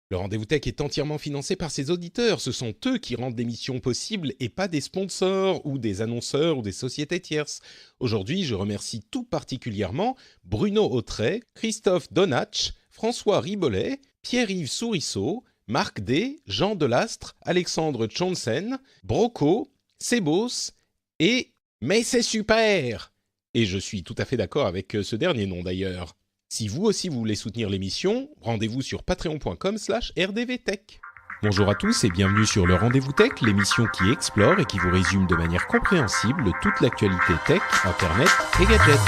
Le Rendez-vous Tech est entièrement financé par ses auditeurs. Ce sont eux qui rendent l'émission possible et pas des sponsors ou des annonceurs ou des sociétés tierces. Aujourd'hui, je remercie tout particulièrement Bruno Autret, Christophe Donatch, François Ribollet, Pierre-Yves Sourisseau, Marc D, Jean Delastre, Alexandre Tchonsen, Broco, Sebos et Mais c'est super! Et je suis tout à fait d'accord avec ce dernier nom d'ailleurs. Si vous aussi vous voulez soutenir l'émission, rendez-vous sur patreon.com/rdvtech. Bonjour à tous et bienvenue sur le Rendez-vous Tech, l'émission qui explore et qui vous résume de manière compréhensible toute l'actualité tech, internet et gadgets.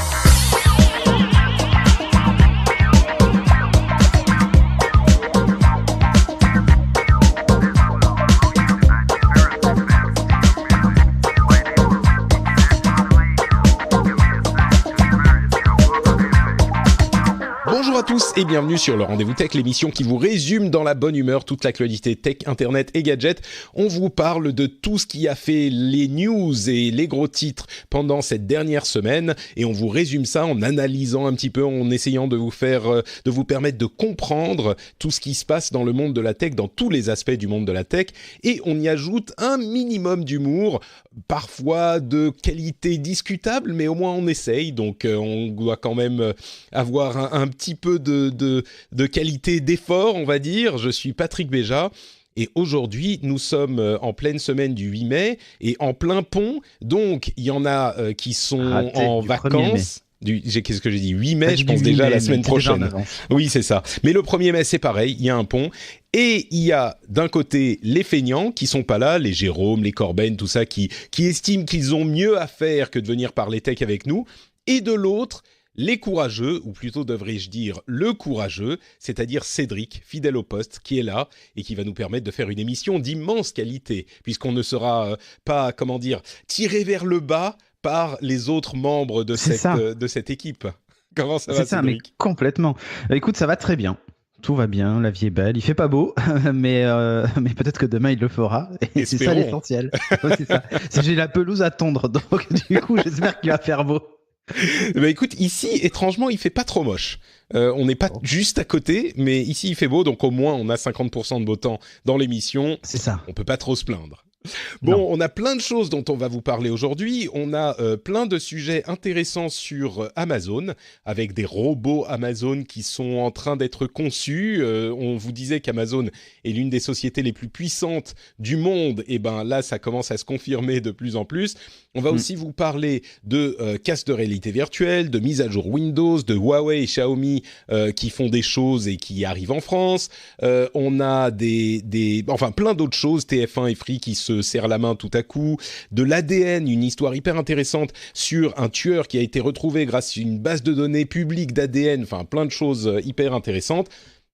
Bonjour à tous et bienvenue sur le Rendez-vous Tech, l'émission qui vous résume dans la bonne humeur toute l'actualité tech, internet et gadgets. On vous parle de tout ce qui a fait les news et les gros titres pendant cette dernière semaine et on vous résume ça en analysant un petit peu, en essayant de vous permettre de comprendre tout ce qui se passe dans le monde de la tech, dans tous les aspects du monde de la tech, et on y ajoute un minimum d'humour, parfois de qualité discutable, mais au moins on essaye, donc on doit quand même avoir un petit peu de qualité d'effort, on va dire. Je suis Patrick Béja. Et aujourd'hui, nous sommes en pleine semaine du 8 mai et en plein pont. Donc, il y en a qui sont en vacances. Qu'est-ce que j'ai dit 8 mai, je pense déjà à la semaine prochaine. Oui, c'est ça. Mais le 1er mai, c'est pareil, il y a un pont. Et il y a d'un côté les feignants qui sont pas là, les Jérôme, les Corben, tout ça, qui estiment qu'ils ont mieux à faire que de venir parler tech avec nous. Et de l'autre, les courageux, ou plutôt devrais-je dire le courageux, c'est-à-dire Cédric, fidèle au poste, qui est là et qui va nous permettre de faire une émission d'immense qualité, puisqu'on ne sera pas, tiré vers le bas par les autres membres de cette équipe. Comment ça va, Cédric ? C'est ça, mais complètement. Écoute, ça va très bien. Tout va bien, la vie est belle. Il fait pas beau, mais peut-être que demain il le fera. Et c'est ça l'essentiel. Ouais, c'est ça. J'ai la pelouse à tondre, donc du coup, j'espère qu'il va faire beau. Bah écoute, ici, étrangement, il fait pas trop moche. On n'est pas juste à côté, mais ici, il fait beau, donc au moins, on a 50% de beau temps dans l'émission. C'est ça. On peut pas trop se plaindre. Bon, non. On a plein de choses dont on va vous parler aujourd'hui. On a plein de sujets intéressants sur Amazon, avec des robots Amazon qui sont en train d'être conçus. On vous disait qu'Amazon est l'une des sociétés les plus puissantes du monde. Et ben là, ça commence à se confirmer de plus en plus. On va aussi vous parler de casques de réalité virtuelle, de mise à jour Windows, de Huawei et Xiaomi qui font des choses et qui arrivent en France. On a plein d'autres choses, TF1 et Free qui se serrent la main tout à coup, de l'ADN, une histoire hyper intéressante sur un tueur qui a été retrouvé grâce à une base de données publique d'ADN, enfin plein de choses hyper intéressantes.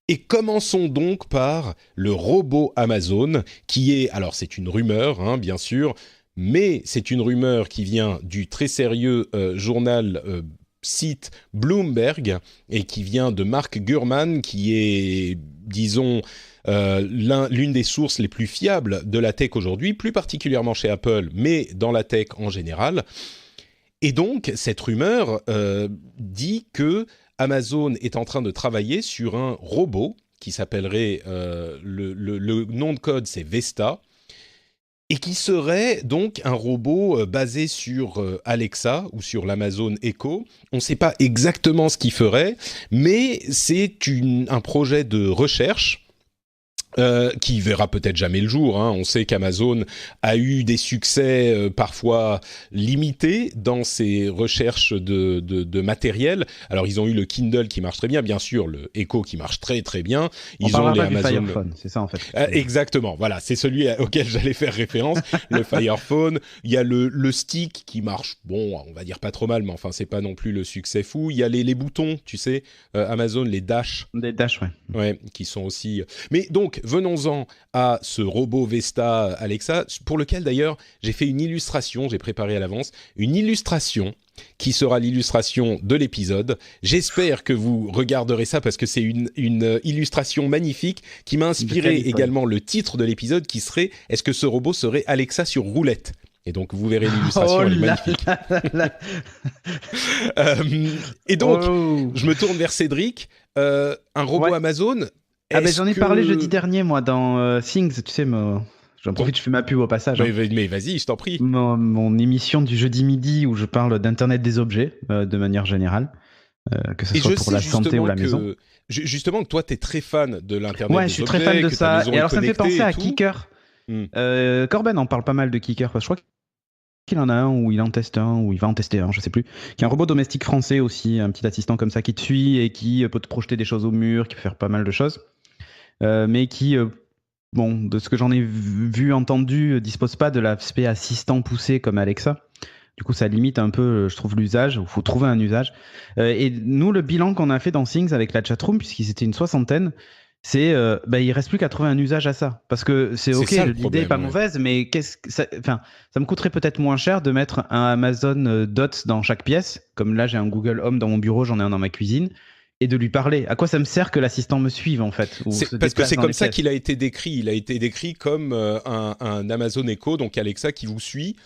Et commençons donc par le robot Amazon, qui est, alors c'est une rumeur, hein, bien sûr, mais c'est une rumeur qui vient du très sérieux site Bloomberg et qui vient de Mark Gurman, qui est, disons, l'une des sources les plus fiables de la tech aujourd'hui, plus particulièrement chez Apple, mais dans la tech en général. Et donc, cette rumeur dit que Amazon est en train de travailler sur un robot qui s'appellerait, le nom de code c'est Vesta, et qui serait donc un robot basé sur Alexa ou sur l'Amazon Echo. On ne sait pas exactement ce qu'il ferait, mais c'est un projet de recherche qui verra peut-être jamais le jour, hein. On sait qu'Amazon a eu des succès parfois limités dans ses recherches de matériel. Alors ils ont eu le Kindle qui marche très bien, bien sûr, le Echo qui marche très très bien. Ils ont les Amazon. Fire Phone, c'est ça en fait. Exactement, voilà, c'est celui auquel j'allais faire référence, le Fire Phone. Il y a le stick qui marche, bon, on va dire pas trop mal, mais enfin c'est pas non plus le succès fou. Il y a les boutons, tu sais, Amazon, les Dash. Des Dash, ouais. Ouais, qui sont aussi. Mais donc venons-en à ce robot Vesta Alexa, pour lequel d'ailleurs j'ai fait une illustration, j'ai préparé à l'avance, une illustration qui sera l'illustration de l'épisode. J'espère que vous regarderez ça parce que c'est une illustration magnifique qui m'a inspiré également le titre de l'épisode qui serait « Est-ce que ce robot serait Alexa sur roulette ?» Et donc, vous verrez l'illustration, elle est magnifique. Et donc, je me tourne vers Cédric. Un robot Amazon, Ah ben j'en ai parlé jeudi dernier, moi, dans Things, tu sais, j'en profite, je fais ma pub au passage. Mais vas-y, je t'en prie. Mon émission du jeudi midi où je parle d'Internet des objets, de manière générale, que ce soit pour la santé ou la maison. Justement, que toi, tu es très fan de l'Internet des objets. Ouais, je suis très fan de ça. Et alors, ça me fait penser à tout. Kicker. Corben en parle pas mal de Kicker. Je crois qu'il en a un, ou il en teste un, ou il va en tester un, je sais plus. Qui est un robot domestique français aussi, un petit assistant comme ça qui te suit et qui peut te projeter des choses au mur, qui peut faire pas mal de choses. Mais qui, bon, de ce que j'en ai vu, entendu, dispose pas de l'aspect assistant poussé comme Alexa. Du coup, ça limite un peu, je trouve, l'usage. Il faut trouver un usage. Et nous, le bilan qu'on a fait dans Things avec la chatroom, puisqu'ils étaient une 60aine, c'est il reste plus qu'à trouver un usage à ça. Parce que c'est ok, l'idée est pas mauvaise, mais ça me coûterait peut-être moins cher de mettre un Amazon Dot dans chaque pièce. Comme là, j'ai un Google Home dans mon bureau, j'en ai un dans ma cuisine. Et de lui parler. À quoi ça me sert que l'assistant me suive, en fait? Parce que c'est comme ça qu'il a été décrit. Il a été décrit comme un Amazon Echo, donc Alexa qui vous suit.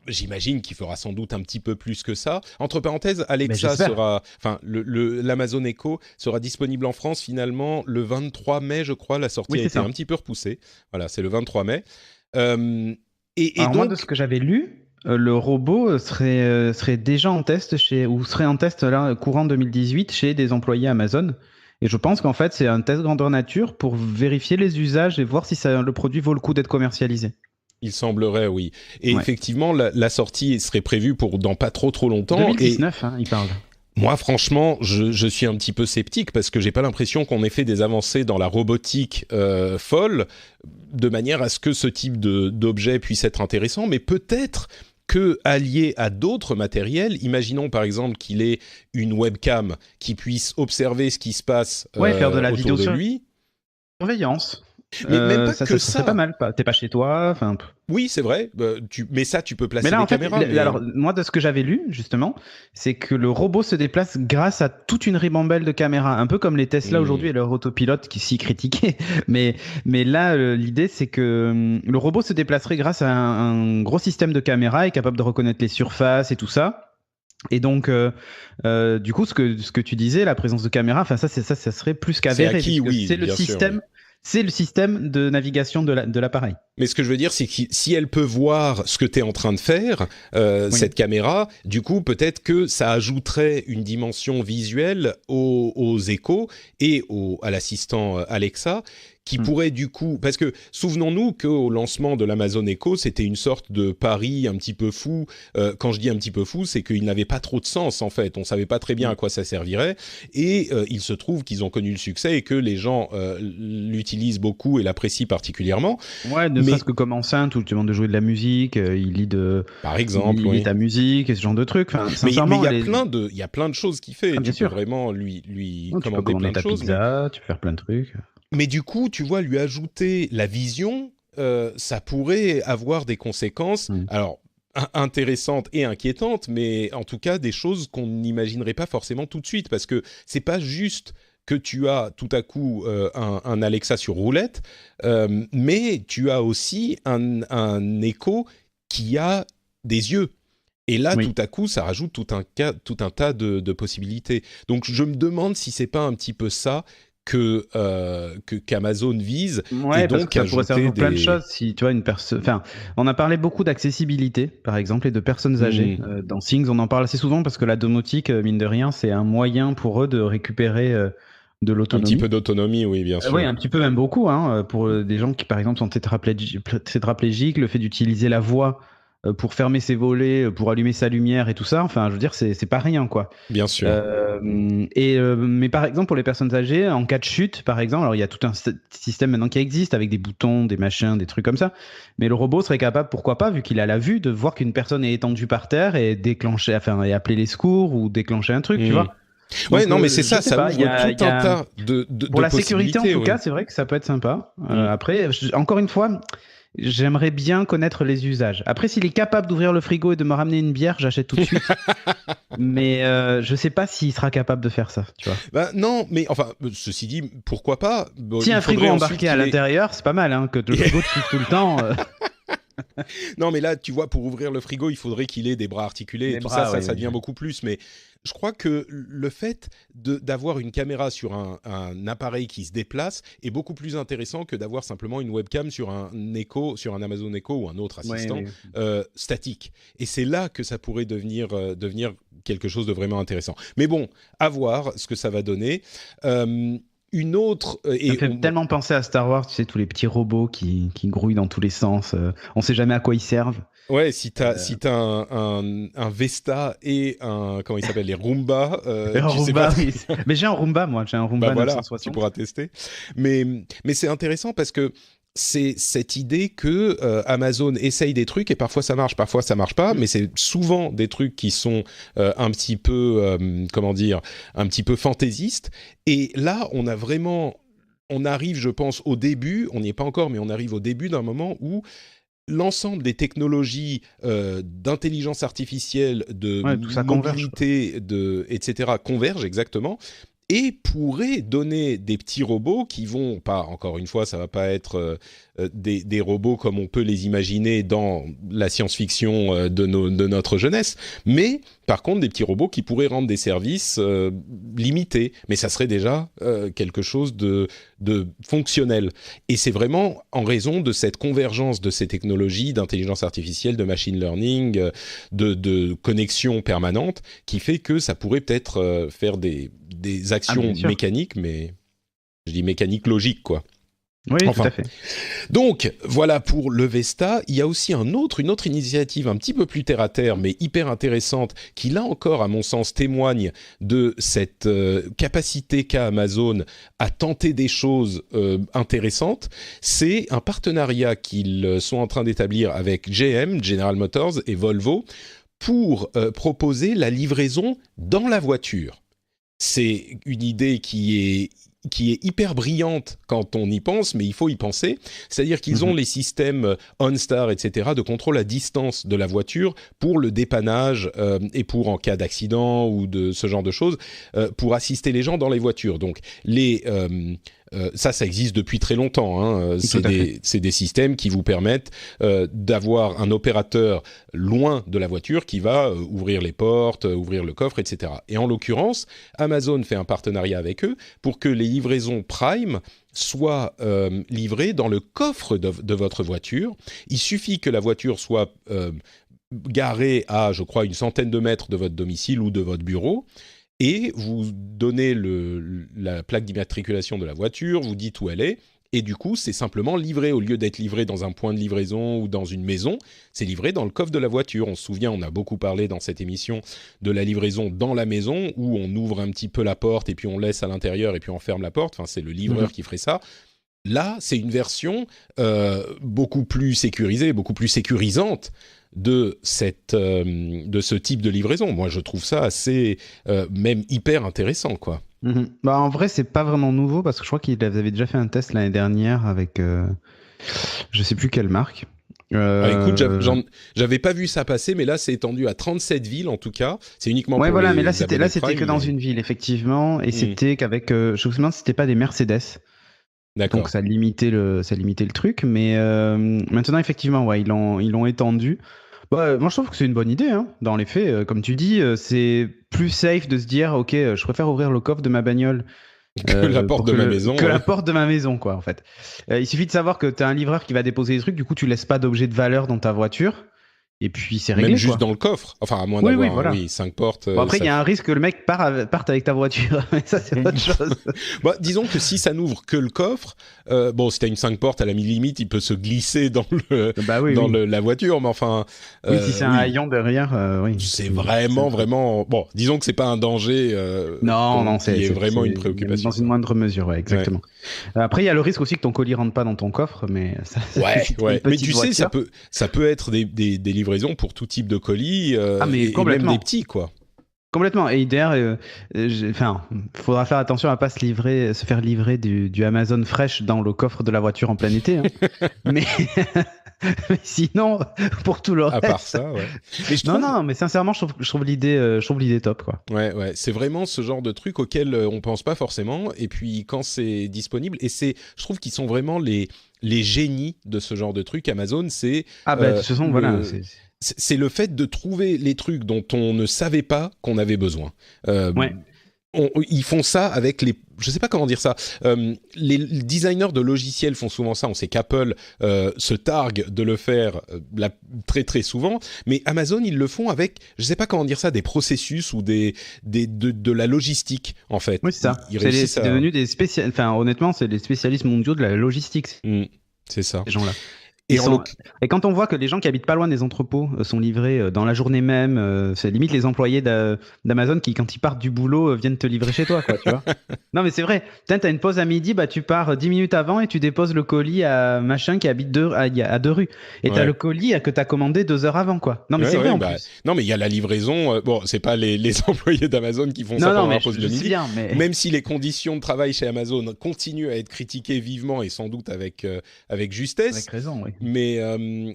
J'imagine qu'il fera sans doute un petit peu plus que ça. Entre parenthèses, Alexa sera, enfin, l'Amazon Echo sera disponible en France finalement le 23 mai, je crois. La sortie a été un petit peu repoussée. Voilà, c'est le 23 mai. Alors donc, moi, de ce que j'avais lu, le robot serait déjà en test ou serait en test là courant 2018 chez des employés Amazon. Et je pense qu'en fait, c'est un test grandeur nature pour vérifier les usages et voir si le produit vaut le coup d'être commercialisé. Il semblerait, oui. Et effectivement, la sortie serait prévue pour dans pas trop longtemps. 2019, il parle. Moi, franchement, je suis un petit peu sceptique parce que j'ai pas l'impression qu'on ait fait des avancées dans la robotique folle de manière à ce que ce type d'objet puisse être intéressant. Mais peut-être que allié à d'autres matériels, imaginons par exemple qu'il ait une webcam qui puisse observer ce qui se passe faire de la autour de lui. Surveillance. Mais même pas que ça. C'est pas mal. T'es pas chez toi. Oui, c'est vrai. Mais ça, tu peux placer des caméras. Alors, moi, de ce que j'avais lu, justement, c'est que le robot se déplace grâce à toute une ribambelle de caméras. Un peu comme les Tesla aujourd'hui et leur autopilote qui s'y critiquaient. Mais là, l'idée, c'est que le robot se déplacerait grâce à un gros système de caméras et capable de reconnaître les surfaces et tout ça. Et donc, du coup, ce que tu disais, la présence de caméras, ça serait plus qu'avéré. C'est le système. Sûr, oui. C'est le système de navigation de l'appareil. Mais ce que je veux dire, c'est que si elle peut voir ce que tu es en train de faire, cette caméra, du coup, peut-être que ça ajouterait une dimension visuelle aux échos et à l'assistant Alexa, qui pourrait du coup... Parce que souvenons-nous qu'au lancement de l'Amazon Echo, c'était une sorte de pari un petit peu fou. Quand je dis un petit peu fou, c'est qu'il n'avait pas trop de sens, en fait. On ne savait pas très bien à quoi ça servirait. Et il se trouve qu'ils ont connu le succès et que les gens l'utilisent beaucoup et l'apprécient particulièrement. Ouais, ne serait-ce que comme enceinte, où tu demandes de jouer de la musique, il lit par exemple, il lit ta musique et ce genre de trucs. Mais il y a plein de choses qu'il fait. Tu peux vraiment lui commander plein de choses. Pizza, tu peux faire plein de trucs. Mais du coup, tu vois, lui ajouter la vision, ça pourrait avoir des conséquences, alors intéressantes et inquiétantes, mais en tout cas des choses qu'on n'imaginerait pas forcément tout de suite, parce que c'est pas juste que tu as tout à coup un Alexa sur roulette, mais tu as aussi un Echo qui a des yeux. Et là, tout à coup, ça rajoute tout un tas de possibilités. Donc, je me demande si c'est pas un petit peu ça qu'Amazon vise. Ouais, et donc, parce que ça pourrait servir plein de choses. Si tu vois on a parlé beaucoup d'accessibilité, par exemple, et de personnes âgées. Dans Things, on en parle assez souvent parce que la domotique, mine de rien, c'est un moyen pour eux de récupérer de l'autonomie. Un petit peu d'autonomie, oui, bien sûr. Oui, un petit peu, même beaucoup. Pour des gens qui, par exemple, sont tétraplégiques, le fait d'utiliser la voix pour fermer ses volets, pour allumer sa lumière et tout ça, je veux dire, c'est pas rien, quoi. Bien sûr. Mais par exemple, pour les personnes âgées, en cas de chute, par exemple, alors il y a tout un système maintenant qui existe avec des boutons, des machins, des trucs comme ça, mais le robot serait capable, pourquoi pas, vu qu'il a la vue, de voir qu'une personne est étendue par terre et et appeler les secours ou déclencher un truc, tu vois. Ouais, non, mais c'est ça ouvre tout un tas de pour la sécurité, en tout cas, c'est vrai que ça peut être sympa. Après, encore une fois, j'aimerais bien connaître les usages. Après, s'il est capable d'ouvrir le frigo et de me ramener une bière, j'achète tout de suite. Mais je sais pas s'il sera capable de faire ça, tu vois. Non, mais enfin, ceci dit, pourquoi pas. Si un frigo embarqué à l'intérieur, c'est pas mal, que le frigo te suive tout le temps. Non, mais là, tu vois, pour ouvrir le frigo, il faudrait qu'il ait des bras articulés. Et tout bras, ça, ça devient beaucoup plus. Mais je crois que le fait d'avoir une caméra sur un appareil qui se déplace est beaucoup plus intéressant que d'avoir simplement une webcam sur un Echo, sur un Amazon Echo ou un autre assistant statique. Et c'est là que ça pourrait devenir quelque chose de vraiment intéressant. Mais bon, à voir ce que ça va donner. Une autre... ça me fait tellement penser à Star Wars, tu sais, tous les petits robots qui grouillent dans tous les sens. On sait jamais à quoi ils servent. Ouais, si t'as un Vesta et comment il s'appelle, les Roomba, sais pas. Oui. Mais j'ai un Roomba, moi, j'ai un Roomba 960. Tu pourras tester. Mais c'est intéressant parce que c'est cette idée que Amazon essaye des trucs et parfois ça marche pas, mais c'est souvent des trucs qui sont un petit peu, un petit peu fantaisistes. Et là, on arrive, je pense, au début, on n'y est pas encore, mais on arrive au début d'un moment où l'ensemble des technologies d'intelligence artificielle, de mobilité, etc. convergent exactement et pourraient donner des petits robots qui vont pas, encore une fois, ça va pas être des robots comme on peut les imaginer dans la science-fiction de notre jeunesse, mais par contre des petits robots qui pourraient rendre des services limités, mais ça serait déjà quelque chose de fonctionnel. Et c'est vraiment en raison de cette convergence de ces technologies d'intelligence artificielle, de machine learning, de connexion permanente, qui fait que ça pourrait peut-être faire des actions mécaniques, mais je dis mécaniques logiques, quoi. Oui, tout à fait. Donc, voilà pour le Vesta. Il y a aussi une autre initiative un petit peu plus terre-à-terre, mais hyper intéressante, qui là encore, à mon sens, témoigne de cette capacité qu'a Amazon à tenter des choses intéressantes. C'est un partenariat qu'ils sont en train d'établir avec GM, General Motors, et Volvo, pour proposer la livraison dans la voiture. C'est une idée qui est hyper brillante quand on y pense, mais il faut y penser. C'est-à-dire qu'ils ont les systèmes OnStar, etc., de contrôle à distance de la voiture pour le dépannage et pour en cas d'accident ou de ce genre de choses, pour assister les gens dans les voitures. Donc, ça existe depuis très longtemps. Hein. C'est des systèmes qui vous permettent d'avoir un opérateur loin de la voiture qui va ouvrir les portes, ouvrir le coffre, etc. Et en l'occurrence, Amazon fait un partenariat avec eux pour que les livraisons Prime soient livrées dans le coffre de votre voiture. Il suffit que la voiture soit garée à, je crois, 100 de mètres de votre domicile ou de votre bureau. Et vous donnez la plaque d'immatriculation de la voiture, vous dites où elle est, et du coup, c'est simplement livré. Au lieu d'être livré dans un point de livraison ou dans une maison, c'est livré dans le coffre de la voiture. On se souvient, on a beaucoup parlé dans cette émission de la livraison dans la maison, où on ouvre un petit peu la porte, et puis on laisse à l'intérieur, et puis on ferme la porte. Enfin, c'est le livreur qui ferait ça. Là, c'est une version beaucoup plus sécurisée, beaucoup plus sécurisante de ce type de livraison. Moi, je trouve ça assez, même hyper intéressant, quoi. Bah, en vrai, c'est pas vraiment nouveau parce que je crois qu'ils avaient déjà fait un test l'année dernière avec je sais plus quelle marque. Écoute, j'avais pas vu ça passer, mais là, c'est étendu à 37 villes en tout cas. C'est uniquement pour voilà, les mais là, c'était Prime, que dans une ville, effectivement, et c'était qu'avec, je me souviens, c'était pas des Mercedes. D'accord. Donc ça limitait le truc, mais maintenant effectivement, ouais, ils l'ont étendu. Bah, moi je trouve que c'est une bonne idée, hein. Dans les faits, comme tu dis, c'est plus safe de se dire, ok, je préfère ouvrir le coffre de ma bagnole que la porte de ma maison. Que la porte de ma maison, quoi, en fait. Il suffit de savoir que tu as un livreur qui va déposer des trucs, du coup tu laisses pas d'objets de valeur dans ta voiture. Et puis c'est réglé. Même juste dans le coffre. Enfin, à moins d'avoir 5 portes. Bon, après, il y a un risque que le mec parte avec ta voiture. Mais ça, c'est autre chose. Bah, disons que si ça n'ouvre que le coffre, si t'as une 5 portes, à la limite, il peut se glisser dans la voiture. Mais enfin. Si c'est un haillon derrière, oui. C'est vraiment. Bon, disons que c'est pas un danger. C'est vraiment une préoccupation. Dans une moindre mesure, ouais, exactement. Ouais. Après, il y a le risque aussi que ton colis rentre pas dans ton coffre, mais ça. Mais tu sais, ça peut être des livraisons pour tout type de colis, et même des petits, quoi. Complètement. Et d'ailleurs, faudra faire attention à pas se faire livrer du Amazon Fresh dans le coffre de la voiture en plein été. Hein. mais sinon, pour tout le reste. À part ça, ouais. Mais mais sincèrement, je trouve l'idée top, quoi. Ouais. C'est vraiment ce genre de truc auquel on pense pas forcément. Et puis quand c'est disponible, je trouve qu'ils sont vraiment les les génies de ce genre de truc. Amazon, c'est de toute façon, voilà. C'est le fait de trouver les trucs dont on ne savait pas qu'on avait besoin. Ouais. Ils font ça avec je sais pas comment dire ça. Les designers de logiciels font souvent ça. On sait qu'Apple se targue de le faire très très souvent, mais Amazon ils le font avec, je sais pas comment dire ça, des processus ou de la logistique en fait. Oui, c'est ça. C'est devenu des spécialistes. Enfin, honnêtement, c'est des spécialistes mondiaux de la logistique. C'est ça. Ces gens-là. Et quand on voit que les gens qui habitent pas loin des entrepôts sont livrés dans la journée même, c'est limite les employés d'Amazon qui, quand ils partent du boulot, viennent te livrer chez toi, quoi, tu vois. Non, mais c'est vrai. T'as une pause à midi, tu pars 10 minutes avant et tu déposes le colis à machin qui habite à 2 rues. Et t'as le colis que t'as commandé 2 heures avant, quoi. Non, mais c'est vrai en plus. Non, mais il y a la livraison. Bon, c'est pas les employés d'Amazon qui font ça pendant la pause de midi. Bien, mais... Même si les conditions de travail chez Amazon continuent à être critiquées vivement et sans doute avec justesse. Avec raison, oui. Mais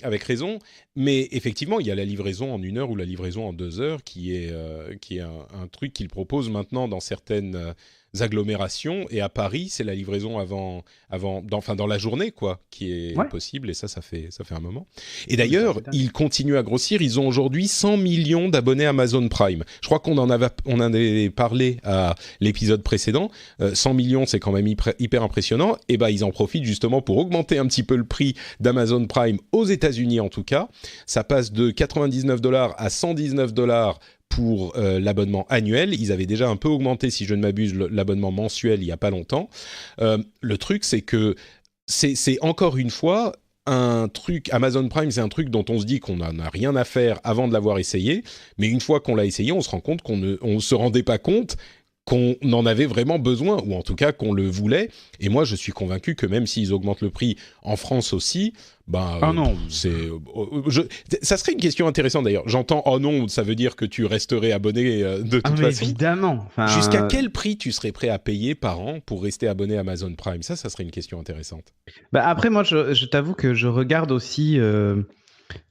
avec raison, mais effectivement, il y a la livraison en 1 heure ou la livraison en 2 heures qui est un truc qu'ils proposent maintenant dans certaines agglomérations. Et à Paris, c'est la livraison dans la journée, quoi, qui est possible. Et ça fait un moment. Et d'ailleurs, ils continuent à grossir. Ils ont aujourd'hui 100 millions d'abonnés Amazon Prime. Je crois qu'on en avait parlé à l'épisode précédent. 100 millions, c'est quand même hyper impressionnant. Et ils en profitent justement pour augmenter un petit peu le prix d'Amazon Prime aux États-Unis en tout cas. Ça passe de $99 à $119 pour l'abonnement annuel. Ils avaient déjà un peu augmenté, si je ne m'abuse, l'abonnement mensuel il n'y a pas longtemps. Le truc, c'est que c'est encore une fois un truc, Amazon Prime, c'est un truc dont on se dit qu'on n'en a rien à faire avant de l'avoir essayé, mais une fois qu'on l'a essayé, on se rend compte qu'on ne se rendait pas compte qu'on en avait vraiment besoin, ou en tout cas qu'on le voulait. Et moi, je suis convaincu que même s'ils augmentent le prix en France aussi, non. Ça serait une question intéressante d'ailleurs. J'entends, oh non, ça veut dire que tu resterais abonné de toute façon. Évidemment. Jusqu'à quel prix tu serais prêt à payer par an pour rester abonné à Amazon Prime ? Ça serait une question intéressante. Après, moi, je t'avoue que je regarde aussi...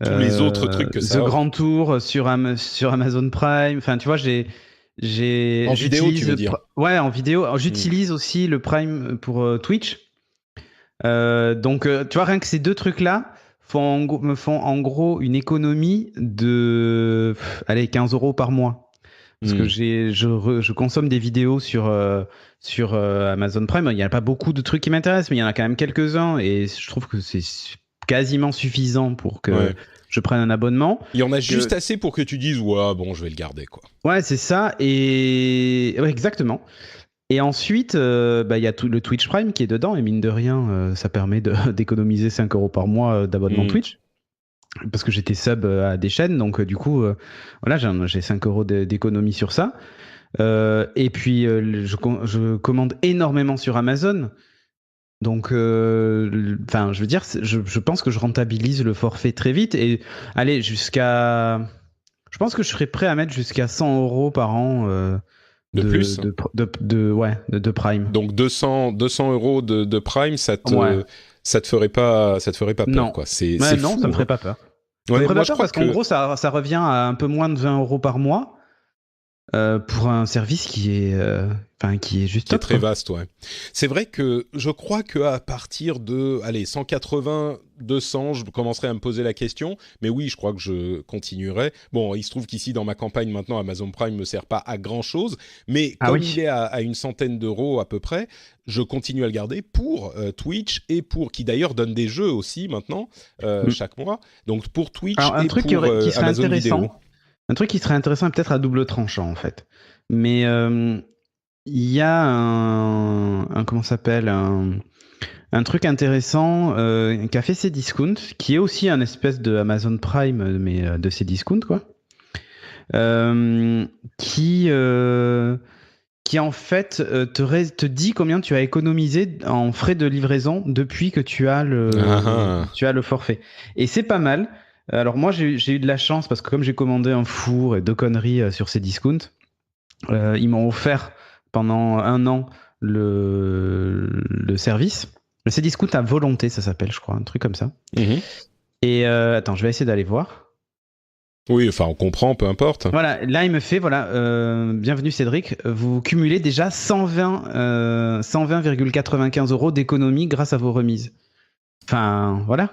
tous les autres trucs que ça The Grand Tour sur Amazon Prime. Enfin, tu vois, en vidéo, tu veux dire ? Ouais, en vidéo. J'utilise aussi le Prime pour Twitch. Donc, tu vois, rien que ces 2 trucs-là me font en gros une économie de 15 € par mois. Parce que je consomme des vidéos sur Amazon Prime. Il n'y a pas beaucoup de trucs qui m'intéressent, mais il y en a quand même quelques-uns. Et je trouve que c'est quasiment suffisant pour que je prenne un abonnement. Il y en a juste assez pour que tu dises bon, je vais le garder, quoi. Ouais, c'est ça. Et ouais, exactement. Et ensuite, il y a tout le Twitch Prime qui est dedans, et mine de rien, ça permet d'économiser 5 € par mois d'abonnement Twitch. Parce que j'étais sub à des chaînes, donc du coup, j'ai 5 € d'économie sur ça. Et puis, je commande énormément sur Amazon. Donc, je veux dire, je pense que je rentabilise le forfait très vite. Et allez, je pense que je serais prêt à mettre jusqu'à 100 € par an de Prime. Donc 200 € de Prime, ça te ferait pas peur, non. quoi. Non, ça me ferait pas peur. Ouais, ça me ferait moi, pas peur parce qu'en gros, ça revient à un peu moins de 20 € par mois. Pour un service qui est juste qui est très vaste, ouais. C'est vrai que je crois qu'à partir de 180, 200, je commencerai à me poser la question. Mais oui, je crois que je continuerai. Bon, il se trouve qu'ici, dans ma campagne, maintenant, Amazon Prime me sert pas à grand-chose. Mais comme il est à une centaine d'euros à peu près, je continue à le garder pour Twitch et qui d'ailleurs donne des jeux aussi maintenant, chaque mois. Donc pour Twitch et pour qui serait Amazon intéressant. Vidéo. Un truc qui serait intéressant, peut-être à double tranchant en fait. Mais il y a un truc intéressant qu'a fait Cdiscount, qui est aussi un espèce de Amazon Prime, mais de Cdiscount, quoi. Qui en fait te dit combien tu as économisé en frais de livraison depuis que tu as le forfait. Et c'est pas mal. Alors moi j'ai eu de la chance parce que comme j'ai commandé un four et 2 conneries sur Cdiscount, ils m'ont offert pendant 1 an le service. Le Cdiscount à volonté, ça s'appelle, je crois, un truc comme ça. Et attends, je vais essayer d'aller voir. Oui, enfin on comprend, peu importe. Voilà, là il me fait, bienvenue Cédric, vous cumulez déjà 120,95 € d'économie grâce à vos remises. Enfin, voilà.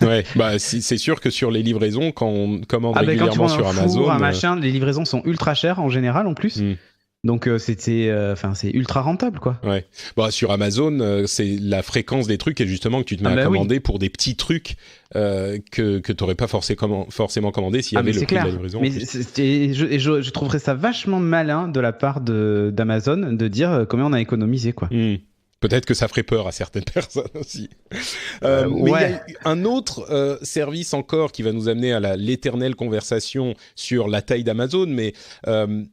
Ouais, bah c'est sûr que sur les livraisons, quand on commande Quand tu régulièrement prends un sur four, Amazon, un machin, les livraisons sont ultra chères en général en plus. hmm, Donc c'est ultra rentable quoi. ouais. Bah sur Amazon, c'est la fréquence des trucs et justement que tu te mets Ah à bah oui. commander pour des petits trucs que t'aurais pas forcément commandé s'il y Ah avait mais le c'est prix de la clair. livraison en Mais plus. je trouverais ça vachement malin de la part d'Amazon de dire combien on a économisé quoi. Hmm. Peut-être que ça ferait peur à certaines personnes aussi. Mais il y a Ouais. un autre service encore qui va nous amener à l'éternelle conversation sur la taille d'Amazon, mais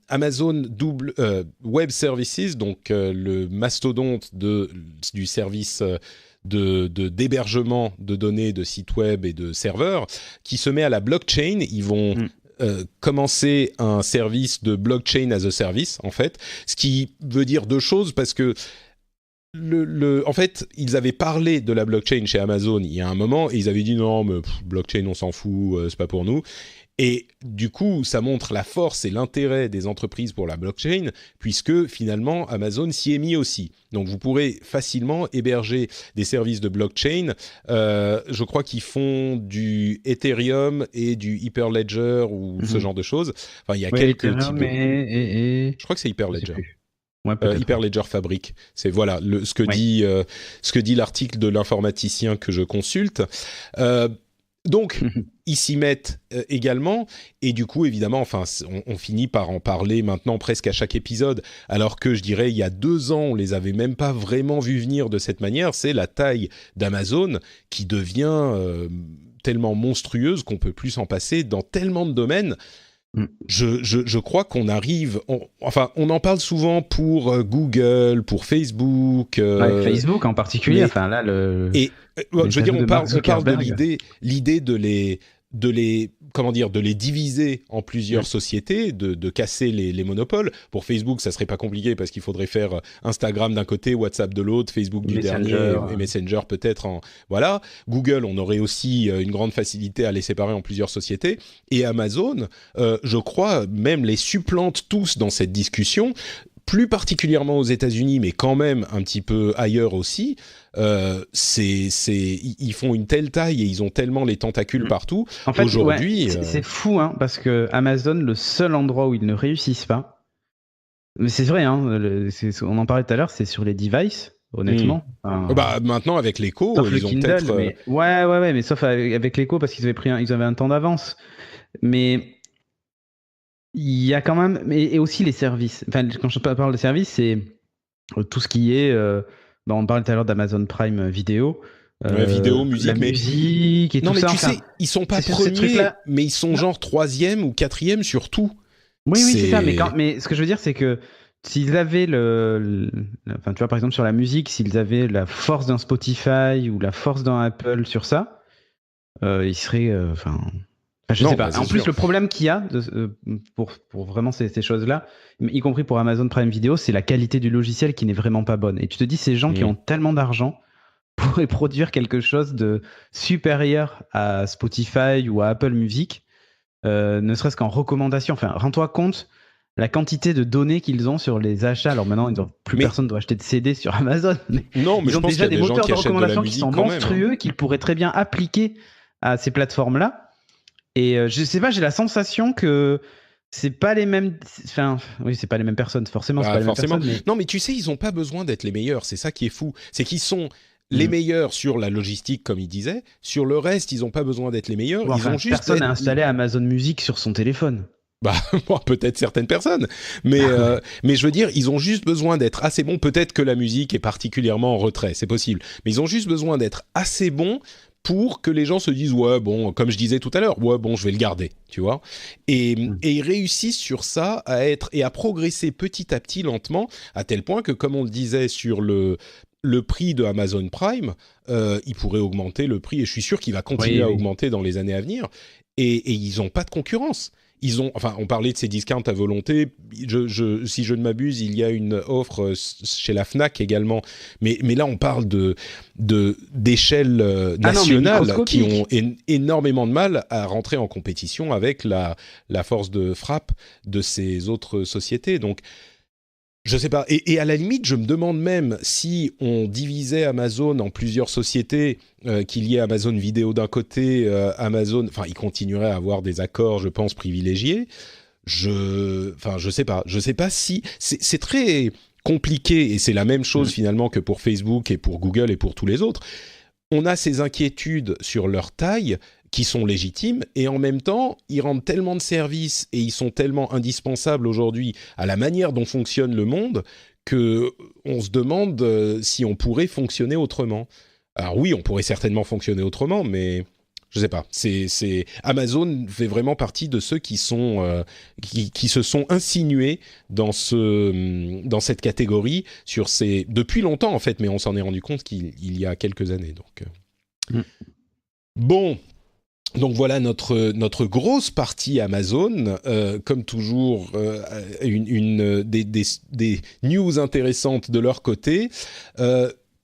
Amazon Web Services, donc le mastodonte du service d'hébergement de données de sites web et de serveurs, qui se met à la blockchain. Ils vont Mm. commencer un service de blockchain as a service, en fait, ce qui veut dire deux choses, parce que en fait, ils avaient parlé de la blockchain chez Amazon il y a un moment et ils avaient dit non, mais blockchain, on s'en fout, c'est pas pour nous. Et du coup, ça montre la force et l'intérêt des entreprises pour la blockchain, puisque finalement, Amazon s'y est mis aussi. Donc, vous pourrez facilement héberger des services de blockchain. Je crois qu'ils font du Ethereum et du Hyperledger ou ce Mhm. genre de choses. Enfin, il y a Ouais, quelques types Ethereum de... et Je crois que c'est je sais Hyperledger. plus. Ouais peut-être. Ouais. Hyperledger Fabric. C'est voilà Ouais. ce que dit l'article de l'informaticien que je consulte. Euh, donc ils s'y mettent également et du coup évidemment, enfin on finit par en parler maintenant presque à chaque épisode, alors que je dirais il y a 2 ans on les avait même pas vraiment vus venir de cette manière. C'est la taille d'Amazon qui devient tellement monstrueuse qu'on peut plus s'en passer dans tellement de domaines. Mm. Je crois qu'on arrive, enfin, on en parle souvent pour Google, pour Facebook, Ouais, Facebook en particulier. mais Enfin là je veux les dire, ajouts de Mark on parle de Zuckerberg. l'idée comment dire, de les diviser en Mm. plusieurs sociétés, de casser les monopoles. Pour Facebook, ça serait pas compliqué parce qu'il faudrait faire Instagram d'un côté, WhatsApp de l'autre, Facebook du dernier Messenger. et Messenger peut-être voilà. Google, on aurait aussi une grande facilité à les séparer en plusieurs sociétés. Et Amazon, je crois, même les supplante tous dans cette discussion, plus particulièrement aux États-Unis, mais quand même un petit peu ailleurs aussi. Ils font une telle taille et ils ont tellement les tentacules Mm. partout. En fait, ouais, Aujourd'hui, c'est fou, hein, parce que Amazon, le seul endroit où ils ne réussissent pas, mais c'est vrai, hein, on en parlait tout à l'heure, c'est sur les devices, hmm. honnêtement. Bah maintenant avec l'écho, Sauf le ils ont peut-être. Kindle, mais ouais, mais sauf avec l'écho parce qu'ils avaient ils avaient un temps d'avance. Mais il y a quand même, et aussi les services. Enfin, quand je parle de services, c'est tout ce qui est, on parlait tout à l'heure d'Amazon Prime Vidéo, Vidéo, la musique, mais musique et non, tout mais ça. tu Enfin, sais, ils sont pas c'est sur ces premiers, trucs-là. mais ils sont Non. genre troisième ou quatrième sur tout. Oui, c'est ça. C'est Mais ce que je veux dire, c'est que s'ils avaient enfin, tu vois, par exemple, sur la musique, s'ils avaient la force d'un Spotify ou la force d'un Apple sur ça, ils seraient, je non, sais bah pas. c'est En plus, sûr. le problème qu'il y a pour vraiment ces choses-là, y compris pour Amazon Prime Video, c'est la qualité du logiciel qui n'est vraiment pas bonne. Et tu te dis, ces gens qui Hmm. ont tellement d'argent pourraient produire quelque chose de supérieur à Spotify ou à Apple Music, ne serait-ce qu'en recommandation. Enfin, rends-toi compte la quantité de données qu'ils ont sur les achats. Alors maintenant, plus Mais personne doit acheter de CD sur Amazon, mais non, mais ils je ont pense qu'il y déjà a des des gens moteurs qui de achètent de la recommandation qui musique sont quand même. Hein. monstrueux, qu'ils pourraient très bien appliquer à ces plateformes-là. Et je sais pas, j'ai la sensation que c'est pas les mêmes. Enfin, oui, c'est pas les mêmes personnes. Forcément, c'est pas Bah, les mêmes forcément. personnes, mais. Non, mais tu sais, ils ont pas besoin d'être les meilleurs. C'est ça qui est fou. C'est qu'ils sont les Mm. meilleurs sur la logistique, comme ils disaient. Sur le reste, ils ont pas besoin d'être les meilleurs. Bon, Ils enfin, ont juste personne n'a d'être. installé Amazon Music sur son téléphone. Bah, bon, peut-être certaines personnes, mais je veux dire, ils ont juste besoin d'être assez bons. Peut-être que la musique est particulièrement en retrait, c'est possible, mais ils ont juste besoin d'être assez bons pour que les gens se disent ouais bon, comme je disais tout à l'heure, ouais bon, je vais le garder, tu vois. Mm. Et ils réussissent sur ça à être et à progresser petit à petit, lentement, à tel point que, comme on le disait sur le prix de Amazon Prime, il pourrait augmenter le prix, et je suis sûr qu'il va continuer Oui, à oui. augmenter dans les années à venir. Et ils n'ont pas de concurrence. On parlait de ces discounts à volonté. Si je ne m'abuse, il y a une offre chez la Fnac également. Mais là, on parle d'échelles Ah non, mais nationales qui ont microscopique. énormément de mal à rentrer en compétition avec la force de frappe de ces autres sociétés. Donc, Je sais pas. Et à la limite, je me demande même si on divisait Amazon en plusieurs sociétés, qu'il y ait Amazon Vidéo d'un côté, Amazon... Enfin, ils continueraient à avoir des accords, je pense, privilégiés. Je sais pas. Je sais pas si... C'est très compliqué, et c'est la même chose finalement que pour Facebook et pour Google et pour tous les autres. On a ces inquiétudes sur leur taille qui sont légitimes, et en même temps, ils rendent tellement de services et ils sont tellement indispensables aujourd'hui à la manière dont fonctionne le monde qu'on se demande si on pourrait fonctionner autrement. Alors oui, on pourrait certainement fonctionner autrement, mais je sais pas. Amazon fait vraiment partie de ceux qui sont qui se sont insinués dans cette catégorie depuis longtemps en fait, mais on s'en est rendu compte qu'il y a quelques années. Donc bon. Donc voilà notre grosse partie Amazon, comme toujours des news intéressantes de leur côté.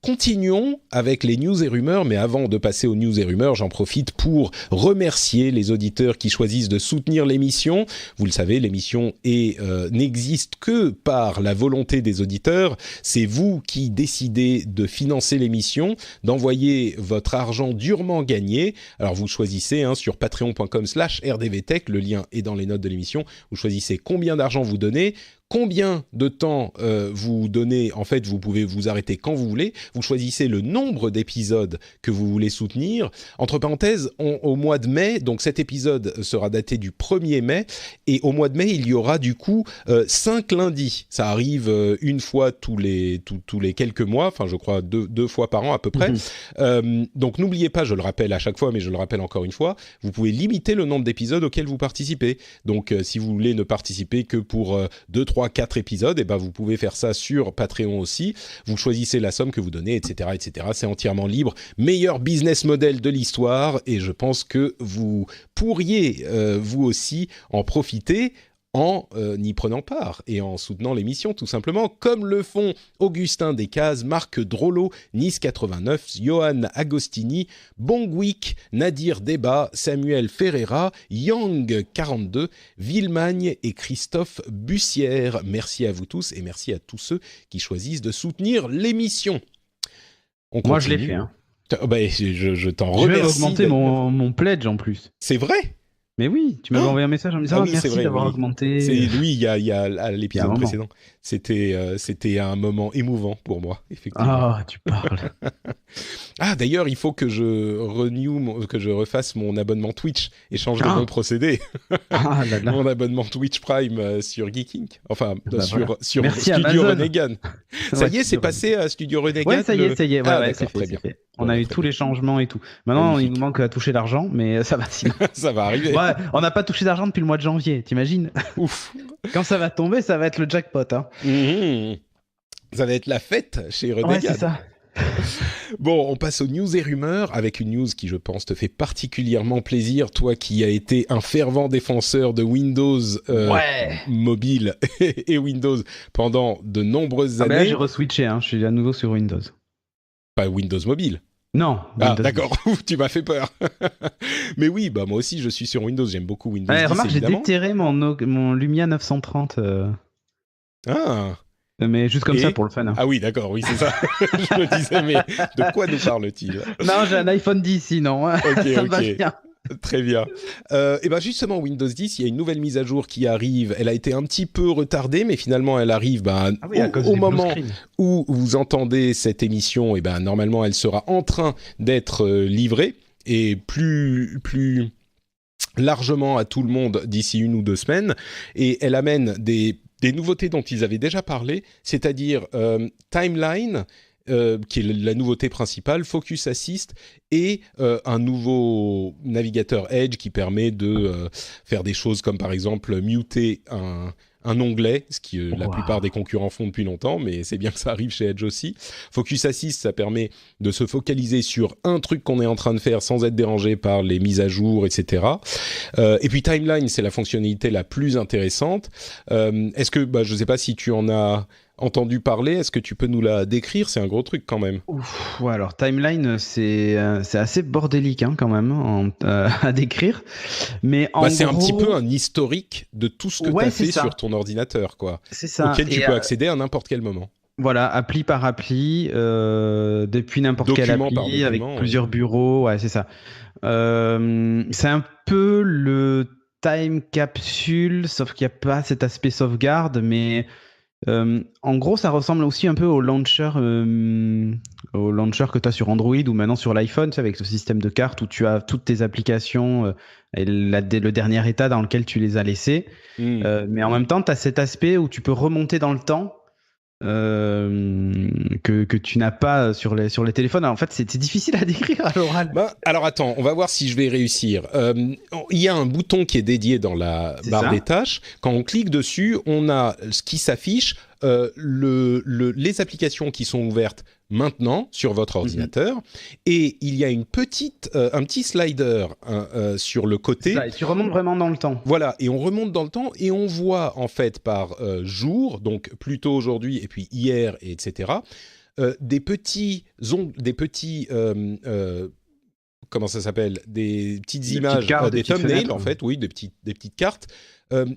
Continuons avec les news et rumeurs, mais avant de passer aux news et rumeurs, j'en profite pour remercier les auditeurs qui choisissent de soutenir l'émission. Vous le savez, l'émission n'existe que par la volonté des auditeurs. C'est vous qui décidez de financer l'émission, d'envoyer votre argent durement gagné. Alors vous choisissez sur patreon.com/rdvtech, le lien est dans les notes de l'émission. Vous choisissez combien d'argent vous donnez. Combien de temps vous donnez, en fait, vous pouvez vous arrêter quand vous voulez. Vous choisissez le nombre d'épisodes que vous voulez soutenir. Entre parenthèses, au mois de mai, donc cet épisode sera daté du 1er mai, et au mois de mai, il y aura du coup 5 lundis. Ça arrive une fois tous les quelques mois, enfin je crois deux fois par an à peu près. Donc n'oubliez pas, je le rappelle à chaque fois, mais je le rappelle encore une fois, vous pouvez limiter le nombre d'épisodes auxquels vous participez. Donc si vous voulez ne participer que pour 2, 3, 4 épisodes, et ben vous pouvez faire ça sur Patreon aussi. Vous choisissez la somme que vous donnez, etc., etc. C'est entièrement libre. Meilleur business model de l'histoire, et je pense que vous pourriez vous aussi en profiter en y prenant part et en soutenant l'émission tout simplement, comme le font Augustin Descazes, Marc Drollo, Nice89, Johan Agostini, Bongwick, Nadir Deba, Samuel Ferreira, Yang42, Villemagne et Christophe Bussière. Merci à vous tous et merci à tous ceux qui choisissent de soutenir l'émission. Moi je l'ai fait. Je t'en remercie. Je vais augmenter mon pledge en plus. C'est vrai ? Mais oui, tu m'avais envoyé un message en me disant merci d'avoir augmenté. C'est lui, il y a à l'épisode précédent. C'était un moment émouvant pour moi, effectivement. Ah, tu parles. Ah, d'ailleurs, il faut que je refasse mon abonnement Twitch et changer de bon procédé. Mon abonnement Twitch Prime sur Geeking. Enfin, sur Studio Renegan. Ça y est, c'est passé à Studio Renegan. Ouais, ça y est. Ouais, c'est très bien. On a eu tous les changements et tout. Maintenant, il nous manque à toucher l'argent, mais ça va sinon. Ça va arriver. Ouais, on n'a pas touché d'argent depuis le mois de janvier, t'imagines ? Ouf. Quand ça va tomber, ça va être le jackpot. Hein. Ça va être la fête chez Renegan. Ouais, c'est ça. Bon, on passe aux news et rumeurs avec une news qui, je pense, te fait particulièrement plaisir, toi qui as été un fervent défenseur de Windows mobile et Windows pendant de nombreuses années. Là, j'ai reswitché, je suis à nouveau sur Windows. Pas Windows mobile. Non. Windows d'accord, tu m'as fait peur. Mais oui, moi aussi je suis sur Windows, j'aime beaucoup Windows 10, remarque, évidemment. J'ai déterré mon Lumia 930. Ah. Mais juste comme ça pour le fun. Ah oui, d'accord, oui, c'est ça. Je me disais, mais de quoi nous parle-t-il ? Non, j'ai un iPhone 10 sinon. Ça va bien. Très bien. Et ben justement, Windows 10, il y a une nouvelle mise à jour qui arrive. Elle a été un petit peu retardée, mais finalement, elle arrive au moment où vous entendez cette émission. Et normalement, elle sera en train d'être livrée et plus largement à tout le monde d'ici 1 ou 2 semaines. Et elle amène des nouveautés dont ils avaient déjà parlé, c'est-à-dire Timeline, qui est la nouveauté principale, Focus Assist et un nouveau navigateur Edge qui permet de faire des choses comme par exemple muter un onglet, ce que la plupart des concurrents font depuis longtemps, mais c'est bien que ça arrive chez Edge aussi. Focus Assist, ça permet de se focaliser sur un truc qu'on est en train de faire sans être dérangé par les mises à jour, etc. Et puis Timeline, c'est la fonctionnalité la plus intéressante. Est-ce que, je ne sais pas si tu en as entendu parler. Est-ce que tu peux nous la décrire? C'est un gros truc quand même. Ouais, alors Timeline, c'est assez bordélique quand même à décrire. Mais c'est gros... un petit peu un historique de tout ce que tu as fait sur ton ordinateur, quoi. C'est ça. Auquel tu peux accéder à n'importe quel moment. Voilà, appli par appli, depuis n'importe quelle appli, avec plusieurs bureaux. Ouais, c'est ça. C'est un peu le time capsule, sauf qu'il n'y a pas cet aspect sauvegarde, mais en gros, ça ressemble aussi un peu au launcher que tu as sur Android ou maintenant sur l'iPhone, tu sais, avec ce système de cartes où tu as toutes tes applications et le dernier état dans lequel tu les as laissées. Mais en même temps, tu as cet aspect où tu peux remonter dans le temps. Que tu n'as pas sur les téléphones. Alors, en fait, c'est difficile à décrire à l'oral. Alors attends, on va voir si je vais réussir. Il y a un bouton qui est dédié dans la barre des tâches. Quand on clique dessus, on a ce qui s'affiche, les applications qui sont ouvertes maintenant sur votre ordinateur, et il y a un petit slider sur le côté. Ça, et tu remontes vraiment dans le temps. Voilà, et on remonte dans le temps et on voit en fait par jour, donc plutôt aujourd'hui et puis hier, etc., des petits comment ça s'appelle, des petites images, des thumbnails en fait, oui, des petites cartes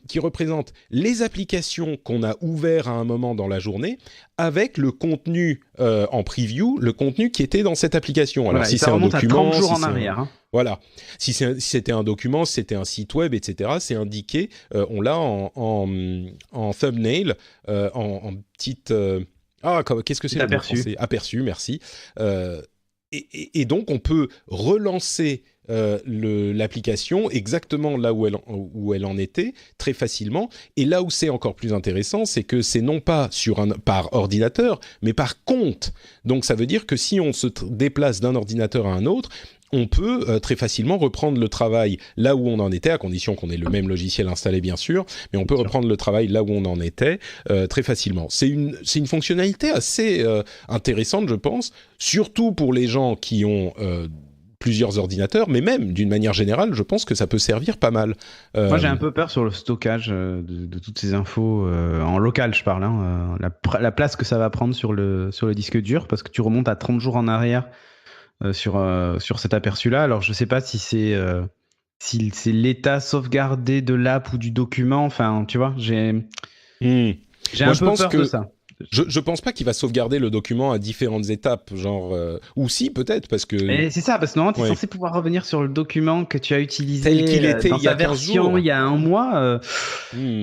qui représentent les applications qu'on a ouvertes à un moment dans la journée avec le contenu en preview, le contenu qui était dans cette application. Alors voilà, si c'est un document, à 30 jours en arrière. Voilà, si c'était un document, si c'était un site web, etc., c'est indiqué, on l'a en thumbnail, en petite... qu'est-ce que c'est le mot français ? Aperçu, merci. Et donc, on peut relancer l'application exactement là où elle en était, très facilement. Et là où c'est encore plus intéressant, c'est que c'est non pas par ordinateur, mais par compte. Donc, ça veut dire que si on se déplace d'un ordinateur à un autre, on peut très facilement reprendre le travail là où on en était, à condition qu'on ait le même logiciel installé, bien sûr, mais on peut reprendre le travail là où on en était très facilement. C'est une fonctionnalité assez intéressante, je pense, surtout pour les gens qui ont plusieurs ordinateurs, mais même, d'une manière générale, je pense que ça peut servir pas mal. Moi, j'ai un peu peur sur le stockage de toutes ces infos, en local, je parle, la place que ça va prendre sur le disque dur, parce que tu remontes à 30 jours en arrière sur cet aperçu-là. Alors, je sais pas si c'est l'état sauvegardé de l'app ou du document. Enfin, tu vois, j'ai un peu peur de ça. Je pense pas qu'il va sauvegarder le document à différentes étapes, genre ou si peut-être parce que. Mais c'est ça, parce que normalement tu es censé pouvoir revenir sur le document que tu as utilisé tel qu'il était dans il y a sa version 15 jours. Il y a un mois.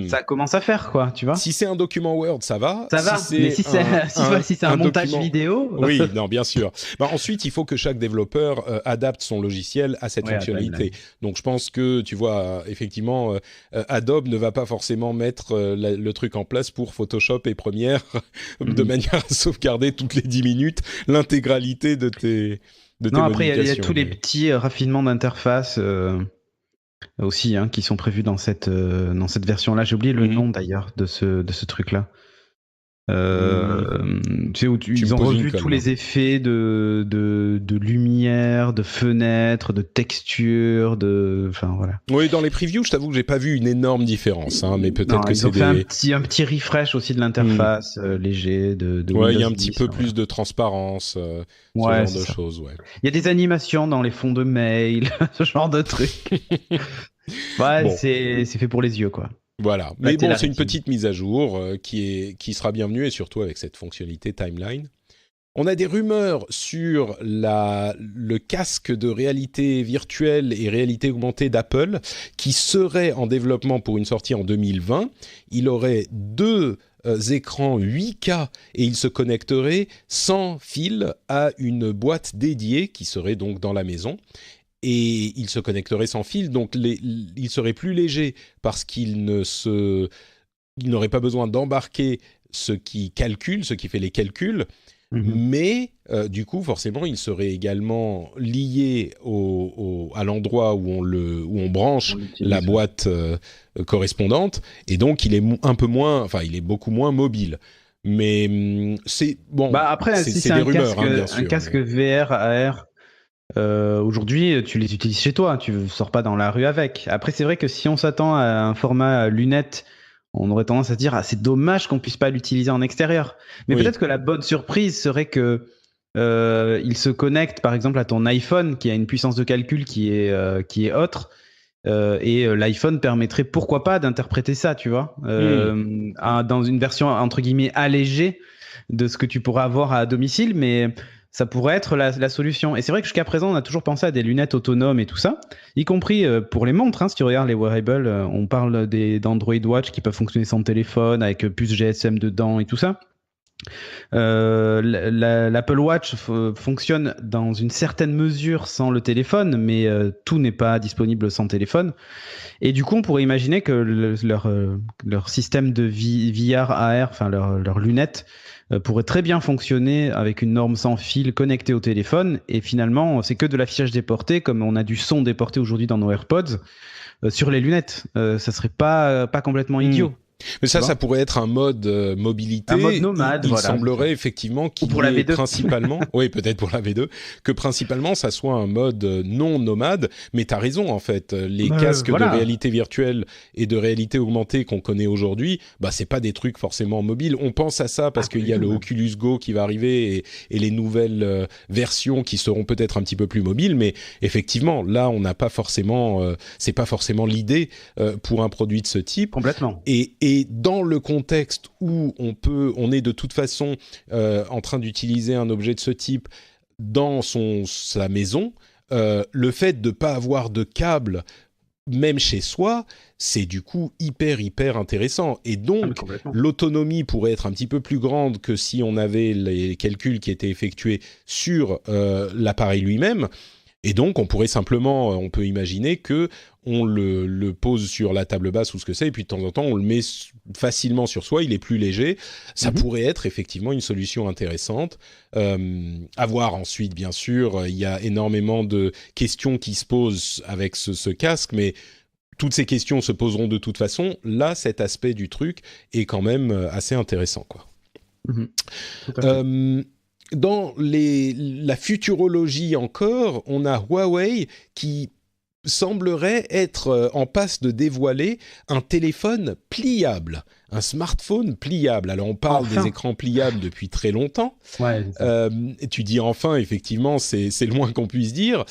Ça commence à faire quoi, tu vois. Si c'est un document Word, ça va. Ça va. Mais si c'est un montage document... vidéo. Oui, non, bien sûr. Ensuite, il faut que chaque développeur adapte son logiciel à cette fonctionnalité. Donc, je pense que tu vois, effectivement, Adobe ne va pas forcément mettre le truc en place pour Photoshop et Premiere. De manière à sauvegarder toutes les 10 minutes l'intégralité de tes Non, après, il y a tous les petits raffinements d'interface aussi qui sont prévus dans cette version-là. J'ai oublié le nom d'ailleurs de ce truc-là. Tu sais, où ils ont revu tous les effets de lumière, de fenêtre, de texture, enfin voilà. Oui, dans les previews, je t'avoue que j'ai pas vu une énorme différence, mais peut-être que c'est un petit refresh aussi de l'interface léger de il y a un petit peu plus de transparence, ce genre de choses. Ouais. Il y a des animations dans les fonds de mail, ce genre de trucs. C'est fait pour les yeux, quoi. Voilà, mais bon, c'est une petite mise à jour qui sera bienvenue et surtout avec cette fonctionnalité Timeline. On a des rumeurs sur le casque de réalité virtuelle et réalité augmentée d'Apple qui serait en développement pour une sortie en 2020. Il aurait 2 écrans 8K et il se connecterait sans fil à une boîte dédiée qui serait donc dans la maison. Et il se connecterait sans fil, donc il serait plus léger parce qu'il n'aurait pas besoin d'embarquer ce qui fait les calculs, mais du coup, forcément, il serait également lié à l'endroit où on branche la boîte correspondante, et donc il est il est beaucoup moins mobile. Mais c'est bon. Après, si c'est des rumeurs, bien sûr. Un casque VR, AR. Aujourd'hui, tu les utilises chez toi, tu sors pas dans la rue avec. Après, c'est vrai que si on s'attend à un format lunettes on aurait tendance à se dire c'est dommage qu'on puisse pas l'utiliser en extérieur. Mais peut-être que la bonne surprise serait que il se connecte par exemple à ton iPhone qui a une puissance de calcul qui est autre. Et l'iPhone permettrait pourquoi pas d'interpréter ça, tu vois, dans une version entre guillemets allégée de ce que tu pourrais avoir à domicile, mais ça pourrait être la solution. Et c'est vrai que jusqu'à présent, on a toujours pensé à des lunettes autonomes et tout ça, y compris pour les montres. Hein, si tu regardes les wearables, on parle d'Android Watch qui peuvent fonctionner sans téléphone, avec puce GSM dedans et tout ça. L'Apple Watch fonctionne dans une certaine mesure sans le téléphone, mais tout n'est pas disponible sans téléphone. Et du coup, on pourrait imaginer que leur système de VR AR, enfin leurs lunettes, pourrait très bien fonctionner avec une norme sans fil connectée au téléphone. Et finalement, c'est que de l'affichage déporté, comme on a du son déporté aujourd'hui dans nos AirPods, sur les lunettes. Ça serait pas complètement idiot. Mais ça pourrait être un mode mobilité. Un mode nomade, il semblerait effectivement qu'il est principalement, oui, peut-être pour la V2, que principalement ça soit un mode non nomade. Mais t'as raison en fait, les casques de réalité virtuelle et de réalité augmentée qu'on connaît aujourd'hui, c'est pas des trucs forcément mobiles. On pense à ça parce qu'il y a le Oculus Go qui va arriver et les nouvelles versions qui seront peut-être un petit peu plus mobiles. Mais effectivement, là, on n'a pas forcément, c'est pas forcément l'idée pour un produit de ce type. Complètement. Et dans le contexte où on est de toute façon en train d'utiliser un objet de ce type dans sa maison, le fait de ne pas avoir de câble, même chez soi, c'est du coup hyper intéressant. Et donc, l'autonomie pourrait être un petit peu plus grande que si on avait les calculs qui étaient effectués sur l'appareil lui-même. Et donc, on peut imaginer que on le pose sur la table basse ou ce que c'est, et puis de temps en temps, on le met facilement sur soi, il est plus léger. Ça pourrait être effectivement une solution intéressante. À voir ensuite, bien sûr, il y a énormément de questions qui se posent avec ce casque, mais toutes ces questions se poseront de toute façon. Là, cet aspect du truc est quand même assez intéressant, quoi. Tout à fait. Dans la futurologie encore, on a Huawei qui semblerait être en passe de dévoiler un téléphone pliable, un smartphone pliable. Alors on parle des écrans pliables depuis très longtemps. Ouais, tu dis enfin, effectivement, c'est le moins qu'on puisse dire.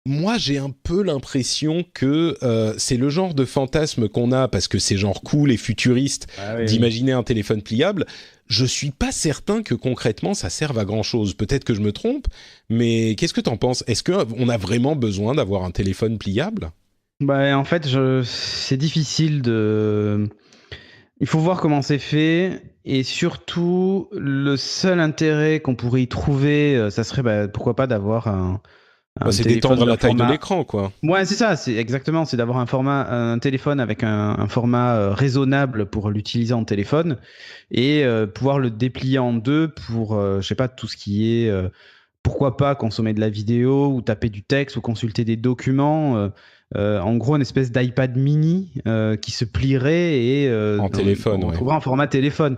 Moi, j'ai un peu l'impression que c'est le genre de fantasme qu'on a, parce que c'est genre cool et futuriste d'imaginer un téléphone pliable. Je suis pas certain que concrètement ça serve à grand-chose. Peut-être que je me trompe, mais qu'est-ce que t'en penses ? Est-ce qu'on a vraiment besoin d'avoir un téléphone pliable ? En fait, c'est difficile de... Il faut voir comment c'est fait, et surtout, le seul intérêt qu'on pourrait y trouver, ça serait pourquoi pas d'avoir c'est d'étendre la taille de l'écran, quoi. Ouais, c'est ça, c'est d'avoir un téléphone avec un format raisonnable pour l'utiliser en téléphone, et pouvoir le déplier en deux pour, je sais pas, tout ce qui est, pourquoi pas consommer de la vidéo, ou taper du texte, ou consulter des documents. En gros, une espèce d'iPad mini qui se plierait et en téléphone, on trouverait un format téléphone.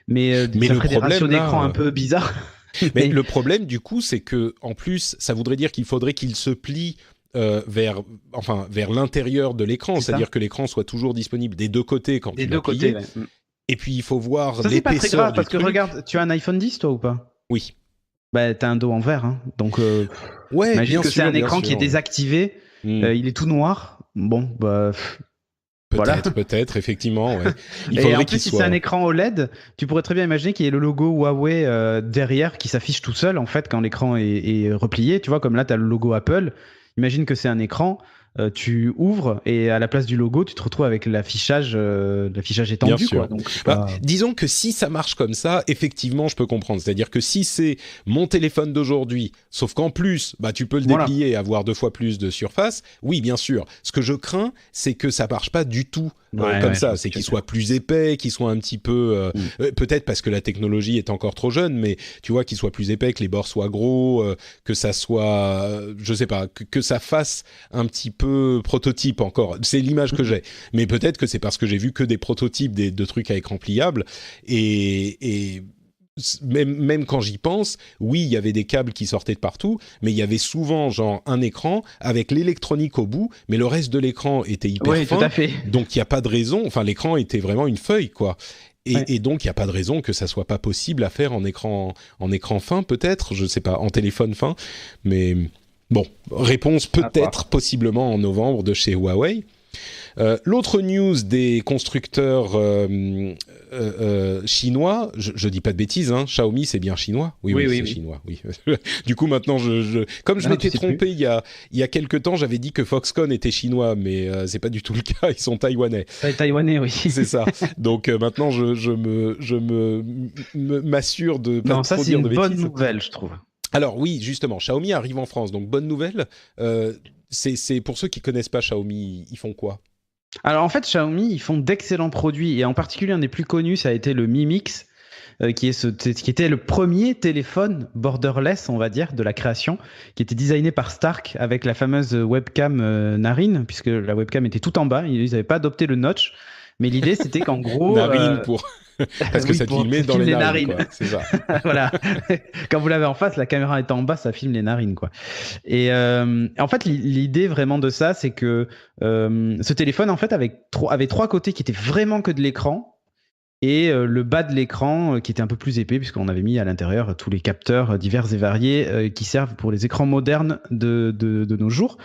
Mais ça ferait des ratios d'écran un peu bizarres. Mais le problème, du coup, c'est que en plus, ça voudrait dire qu'il faudrait qu'il se plie vers l'intérieur de l'écran, c'est-à-dire que l'écran soit toujours disponible des deux côtés quand tu l'as plié. Ouais. Et puis, il faut voir ça, l'épaisseur c'est pas très grave, du parce truc. Que regarde, tu as un iPhone 10, toi, ou pas ? Oui. T'as un dos en verre, hein. Donc imagine que c'est un écran qui est désactivé, il est tout noir. Bon, Peut-être, effectivement. Ouais. Il et faudrait en plus, si c'est un écran OLED, tu pourrais très bien imaginer qu'il y ait le logo Huawei derrière qui s'affiche tout seul, en fait, quand l'écran est replié. Tu vois, comme là, tu as le logo Apple. Imagine que c'est un écran, tu ouvres et à la place du logo, tu te retrouves avec l'affichage étendu. Bien sûr. Quoi. Donc, disons que si ça marche comme ça, effectivement, je peux comprendre. C'est-à-dire que si c'est mon téléphone d'aujourd'hui, sauf qu'en plus, tu peux le déplier et avoir 2 fois plus de surface, oui, bien sûr. Ce que je crains, c'est que ça marche pas du tout comme ça. C'est qu'il soit plus épais, qu'il soit un petit peu... peut-être parce que la technologie est encore trop jeune, mais tu vois, qu'il soit plus épais, que les bords soient gros, que ça soit... je sais pas, que ça fasse un petit peu prototype encore. C'est l'image que j'ai. Mais peut-être que c'est parce que j'ai vu que des prototypes de trucs à écran pliable. Et même quand j'y pense, oui, il y avait des câbles qui sortaient de partout, mais il y avait souvent genre un écran avec l'électronique au bout, mais le reste de l'écran était hyper fin. Tout à fait. Donc il n'y a pas de raison. Enfin, l'écran était vraiment une feuille, quoi. Ouais. Et donc il n'y a pas de raison que ça soit pas possible à faire en écran fin, peut-être. Je sais pas, en téléphone fin. Mais bon, réponse peut-être, possiblement en novembre de chez Huawei. L'autre news des constructeurs chinois, je dis pas de bêtises, hein, Xiaomi c'est bien chinois. Oui, c'est chinois. Oui. Du coup maintenant, comme je m'étais trompé il y a quelques temps, j'avais dit que Foxconn était chinois, mais c'est pas du tout le cas. Ils sont taïwanais. Taïwanais, oui. C'est ça. Donc maintenant, je m'assure de pas trop dire de bêtises. Non, ça c'est une bonne nouvelle, je trouve. Alors oui, justement, Xiaomi arrive en France, donc bonne nouvelle. C'est pour ceux qui connaissent pas Xiaomi, ils font quoi? Alors en fait, Xiaomi, ils font d'excellents produits et en particulier un des plus connus, ça a été le Mi Mix, qui était le premier téléphone borderless, on va dire, de la création, qui était designé par Stark avec la fameuse webcam narine, puisque la webcam était tout en bas, ils n'avaient pas adopté le notch, mais l'idée c'était qu'en gros... narine pour... Parce que ça te filmait dans les narines. Quoi. C'est ça. Voilà. Quand vous l'avez en face, la caméra est en bas, ça filme les narines, quoi. Et en fait, l'idée vraiment de ça, c'est que ce téléphone, en fait, avait trois côtés qui étaient vraiment que de l'écran et le bas de l'écran qui était un peu plus épais puisqu'on avait mis à l'intérieur tous les capteurs divers et variés qui servent pour les écrans modernes de nos jours.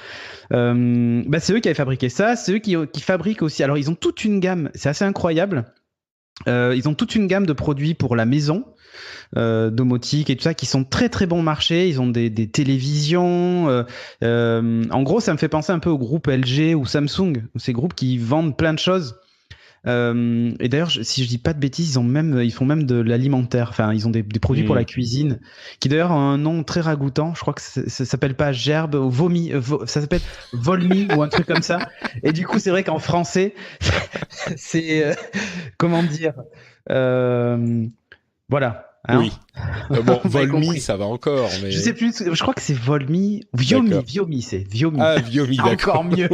C'est eux qui avaient fabriqué ça. C'est eux qui fabriquent aussi. Alors, ils ont toute une gamme. C'est assez incroyable. Ils ont toute une gamme de produits pour la maison, domotique et tout ça, qui sont très très bon marché. Ils ont des télévisions. En gros, ça me fait penser un peu au groupe LG ou Samsung, ces groupes qui vendent plein de choses. Et d'ailleurs, si je dis pas de bêtises, ils font même de l'alimentaire. Enfin, ils ont des produits pour la cuisine, qui d'ailleurs ont un nom très ragoûtant. Je crois que ça s'appelle pas gerbe ou vomi, ça s'appelle volmi ou un truc comme ça. Et du coup, c'est vrai qu'en français, c'est comment dire, voilà. Hein, oui. Bon, Volmi, ça va encore. Mais... Je sais plus, je crois que c'est Volmi. Viomi, c'est Viomi. Ah, Viomi, d'accord. Encore mieux.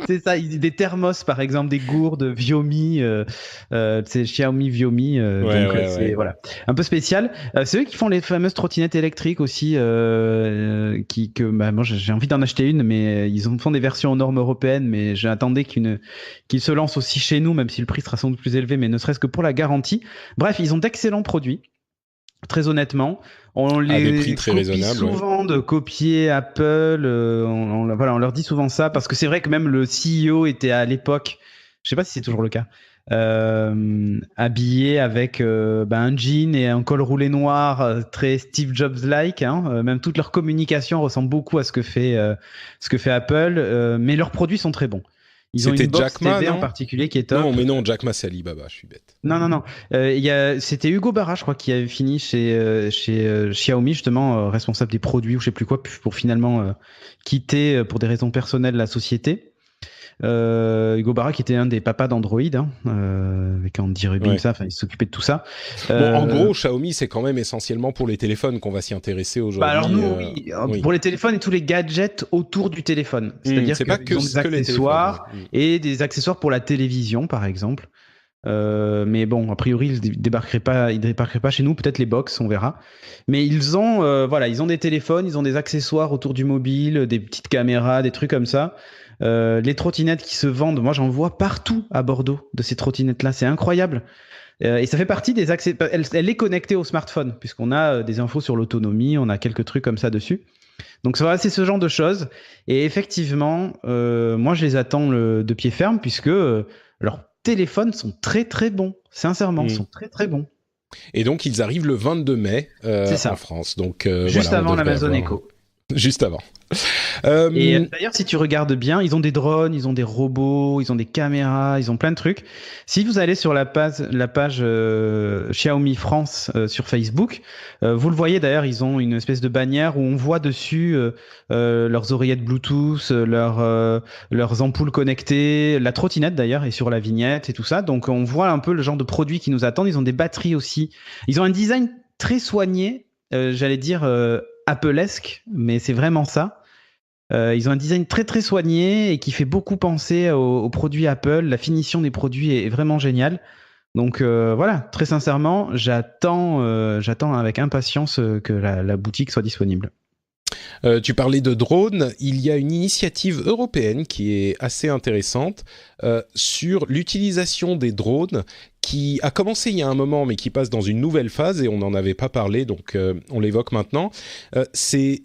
C'est ça, des thermos, par exemple, des gourdes Viomi, c'est Xiaomi Viomi. C'est voilà, un peu spécial. C'est eux qui font les fameuses trottinettes électriques aussi, moi j'ai envie d'en acheter une, mais ils font des versions aux normes européennes, mais j'attendais qu'ils se lancent aussi chez nous, même si le prix sera sans doute plus élevé, mais ne serait-ce que pour la garantie. Bref, ils ont d'excellents produits. Très honnêtement, on les prix très copie souvent de copier Apple. On leur dit souvent ça parce que c'est vrai que même le CEO était à l'époque, je sais pas si c'est toujours le cas, habillé avec un jean et un col roulé noir, très Steve Jobs-like. Même toute leur communication ressemble beaucoup à ce que fait Apple, mais leurs produits sont très bons. Ils ont une box Jack Ma, TV en particulier qui est top. Non, mais non, Jack Ma, c'est Alibaba, je suis bête. Non. C'était Hugo Barra, je crois, qui avait fini chez Xiaomi, justement, responsable des produits ou je sais plus quoi, pour finalement quitter pour des raisons personnelles la société. Hugo Barra qui était un des papas d'Android, avec Andy Rubin, il s'occupait de tout ça. En gros, Xiaomi, c'est quand même essentiellement pour les téléphones qu'on va s'y intéresser aujourd'hui. Alors nous, oui. Pour les téléphones et tous les gadgets autour du téléphone. C'est-à-dire c'est pas que des accessoires et des accessoires pour la télévision, par exemple. Mais bon, a priori, ils débarqueraient pas chez nous. Peut-être les box, on verra. Mais ils ont des téléphones, ils ont des accessoires autour du mobile, des petites caméras, des trucs comme ça. Les trottinettes qui se vendent, moi j'en vois partout à Bordeaux de ces trottinettes-là, c'est incroyable. Et ça fait partie des accès. Elle est connectée au smartphone puisqu'on a des infos sur l'autonomie, on a quelques trucs comme ça dessus. Donc c'est ce genre de choses. Et effectivement, moi je les attends de pied ferme puisque leurs téléphones sont très très bons. Sincèrement, sont très très bons. Et donc ils arrivent le 22 mai en France. Donc juste avant l'Amazon Echo. Juste avant. Et d'ailleurs, si tu regardes bien, ils ont des drones, ils ont des robots, ils ont des caméras, ils ont plein de trucs. Si vous allez sur la page Xiaomi France sur Facebook, vous le voyez d'ailleurs, ils ont une espèce de bannière où on voit dessus leurs oreillettes Bluetooth, leurs ampoules connectées, la trottinette d'ailleurs est sur la vignette et tout ça. Donc on voit un peu le genre de produits qui nous attendent. Ils ont des batteries aussi. Ils ont un design très soigné, j'allais dire Apple-esque, mais c'est vraiment ça. Ils ont un design très très soigné et qui fait beaucoup penser aux produits Apple. La finition des produits est vraiment géniale. Donc voilà, très sincèrement, j'attends avec impatience que la boutique soit disponible. Tu parlais de drones, il y a une initiative européenne qui est assez intéressante sur l'utilisation des drones qui a commencé il y a un moment mais qui passe dans une nouvelle phase et on n'en avait pas parlé donc on l'évoque maintenant. C'est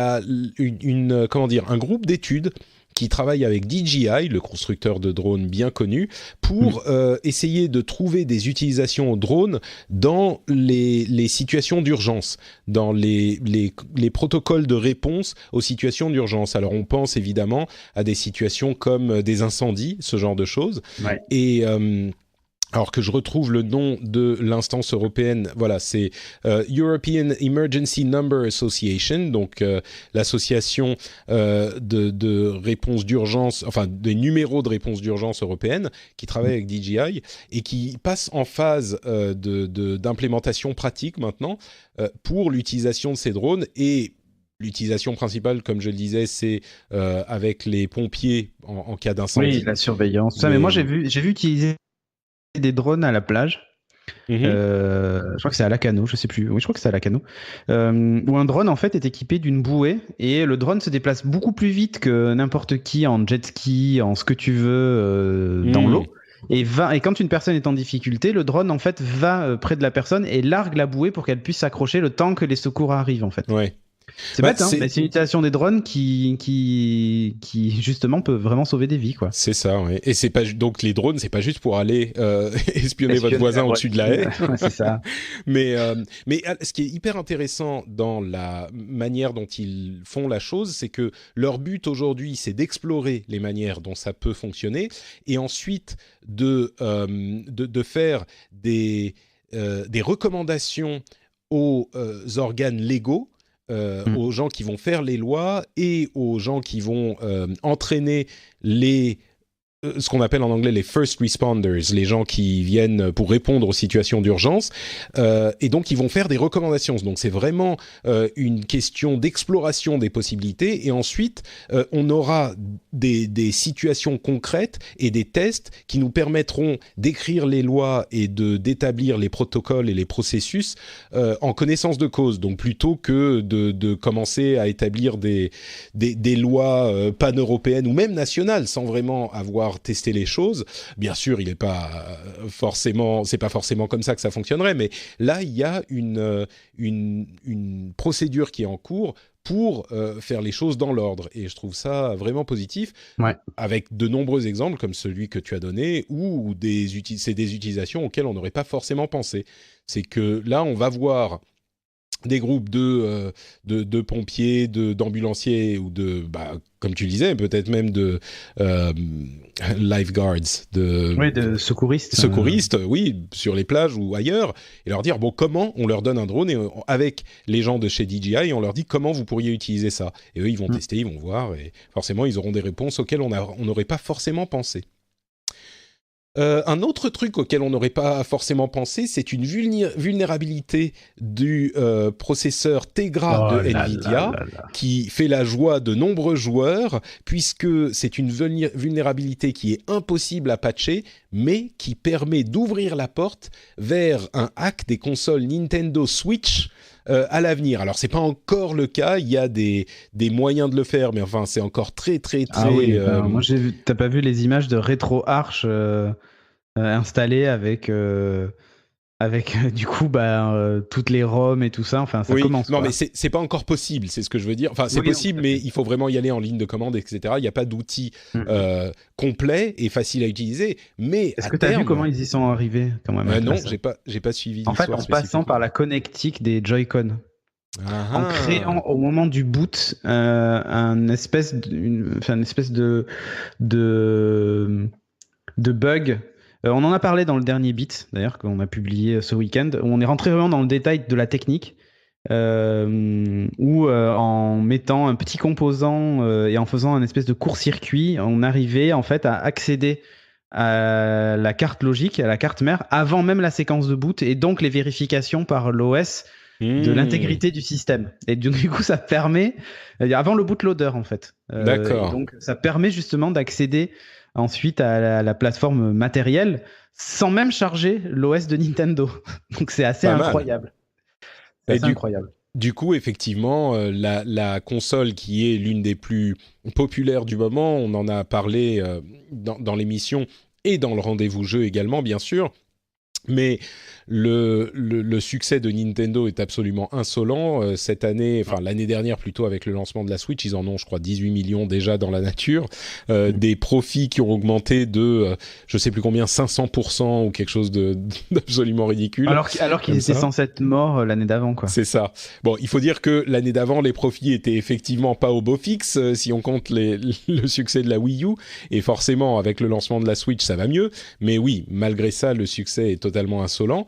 un groupe d'études qui travaille avec DJI, le constructeur de drones bien connu, pour essayer de trouver des utilisations aux drones dans les situations d'urgence, dans les protocoles de réponse aux situations d'urgence. Alors on pense évidemment à des situations comme des incendies, ce genre de choses. Ouais. Et alors que je retrouve le nom de l'instance européenne, voilà, c'est European Emergency Number Association, donc l'association de réponse d'urgence, enfin des numéros de réponse d'urgence européenne, qui travaille avec DJI et qui passe en phase d'implémentation pratique maintenant pour l'utilisation de ces drones. Et l'utilisation principale, comme je le disais, c'est avec les pompiers en cas d'incendie. Oui, la surveillance. Mais moi, j'ai vu utiliser des drones à la plage. Je crois que c'est à Lacanau, je sais plus. Oui, je crois que c'est à Lacanau. Où un drone en fait est équipé d'une bouée et le drone se déplace beaucoup plus vite que n'importe qui en jet ski, en ce que tu veux dans l'eau. Et quand une personne est en difficulté, le drone en fait va près de la personne et largue la bouée pour qu'elle puisse s'accrocher le temps que les secours arrivent en fait. Ouais. C'est bête, hein, mais c'est une utilisation des drones qui justement peut vraiment sauver des vies, quoi. C'est ça, ouais. Et c'est pas donc les drones, c'est pas juste pour aller espionner votre voisin au-dessus de la haie. Ouais, c'est ça. mais ce qui est hyper intéressant dans la manière dont ils font la chose, c'est que leur but aujourd'hui, c'est d'explorer les manières dont ça peut fonctionner et ensuite de faire des recommandations aux organes légaux. Aux gens qui vont faire les lois et aux gens qui vont entraîner ce qu'on appelle en anglais les first responders, les gens qui viennent pour répondre aux situations d'urgence, et donc ils vont faire des recommandations. Donc c'est vraiment une question d'exploration des possibilités, et ensuite on aura des situations concrètes et des tests qui nous permettront d'écrire les lois et d'établir les protocoles et les processus en connaissance de cause. Donc plutôt que de commencer à établir des lois pan-européennes ou même nationales sans vraiment avoir tester les choses. Bien sûr, c'est pas forcément comme ça que ça fonctionnerait, mais là, il y a une procédure qui est en cours pour faire les choses dans l'ordre. Et je trouve ça vraiment positif, avec de nombreux exemples comme celui que tu as donné, où c'est des utilisations auxquelles on n'aurait pas forcément pensé. C'est que là, on va voir des groupes de pompiers, d'ambulanciers ou comme tu le disais, peut-être même de lifeguards, de secouristes. Secouristes, oui, sur les plages ou ailleurs, et leur dire, bon, comment on leur donne un drone, et avec les gens de chez DJI, on leur dit comment vous pourriez utiliser ça. Et eux, ils vont tester, ils vont voir, et forcément, ils auront des réponses auxquelles on n'aurait pas forcément pensé. Un autre truc auquel on n'aurait pas forcément pensé, c'est une vulnérabilité du processeur Tegra de Nvidia qui fait la joie de nombreux joueurs, puisque c'est une vulnérabilité qui est impossible à patcher, mais qui permet d'ouvrir la porte vers un hack des consoles Nintendo Switch à l'avenir. Alors c'est pas encore le cas, il y a des moyens de le faire, mais enfin c'est encore très. Ah oui, moi t'as pas vu les images de RetroArch installées avec du coup toutes les ROM et tout ça, enfin ça commence. Non, mais c'est pas encore possible, c'est ce que je veux dire. Enfin c'est possible, mais il faut vraiment y aller en ligne de commande, etc. Il n'y a pas d'outil complet et facile à utiliiner. Mais est-ce que tu as vu comment ils y sont arrivés quand même? Non, j'ai pas suivi. En fait, en passant par la connectique des Joy-Con. En créant au moment du boot une espèce de bug. On en a parlé dans le dernier Bit, d'ailleurs, qu'on a publié ce week-end, où on est rentré vraiment dans le détail de la technique, où en mettant un petit composant et en faisant un espèce de court-circuit, on arrivait en fait à accéder à la carte logique, à la carte mère, avant même la séquence de boot, et donc les vérifications par l'OS de l'intégrité du système. Et du coup, ça permet, avant le bootloader en fait. D'accord. Et donc, ça permet justement d'accéder ensuite à la plateforme matérielle sans même charger l'OS de Nintendo. Donc, c'est assez incroyable. C'est assez incroyable. Du coup, effectivement, la console qui est l'une des plus populaires du moment, on en a parlé dans l'émission et dans le rendez-vous jeu également, bien sûr. Mais le succès de Nintendo est absolument insolent. Cette année, enfin l'année dernière plutôt, avec le lancement de la Switch, ils en ont, je crois, 18 millions déjà dans la nature. Des profits qui ont augmenté de, je sais plus combien, 500% ou quelque chose d'absolument ridicule. Alors qu'ils étaient censés être morts l'année d'avant, quoi. C'est ça. Bon, il faut dire que l'année d'avant, les profits étaient effectivement pas au beau fixe, si on compte le succès de la Wii U. Et forcément, avec le lancement de la Switch, ça va mieux. Mais oui, malgré ça, le succès est totalement insolent.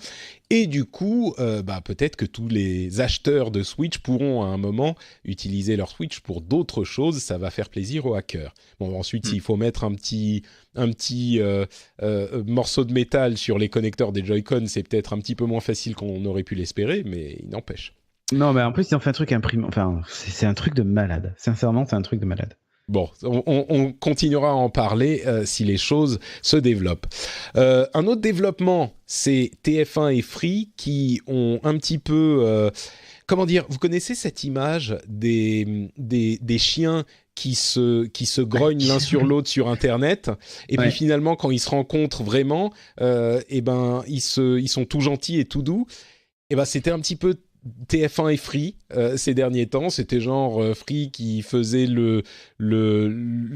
Et du coup, peut-être que tous les acheteurs de Switch pourront à un moment utiliser leur Switch pour d'autres choses. Ça va faire plaisir aux hackers. Bon, ensuite, s'il faut mettre un petit morceau de métal sur les connecteurs des Joy-Con, c'est peut-être un petit peu moins facile qu'on aurait pu l'espérer, mais il n'empêche. Non, mais en plus, ils ont fait un truc imprimé. Enfin, c'est un truc de malade. Sincèrement, c'est un truc de malade. Bon, on continuera à en parler si les choses se développent. Un autre développement, c'est TF1 et Free qui ont un petit peu... comment dire, vous connaissez cette image des chiens qui se grognent l'un sur l'autre sur Internet, et puis finalement, quand ils se rencontrent vraiment, ils sont tout gentils et tout doux. C'était un petit peu TF1 et Free ces derniers temps. C'était genre Free qui faisait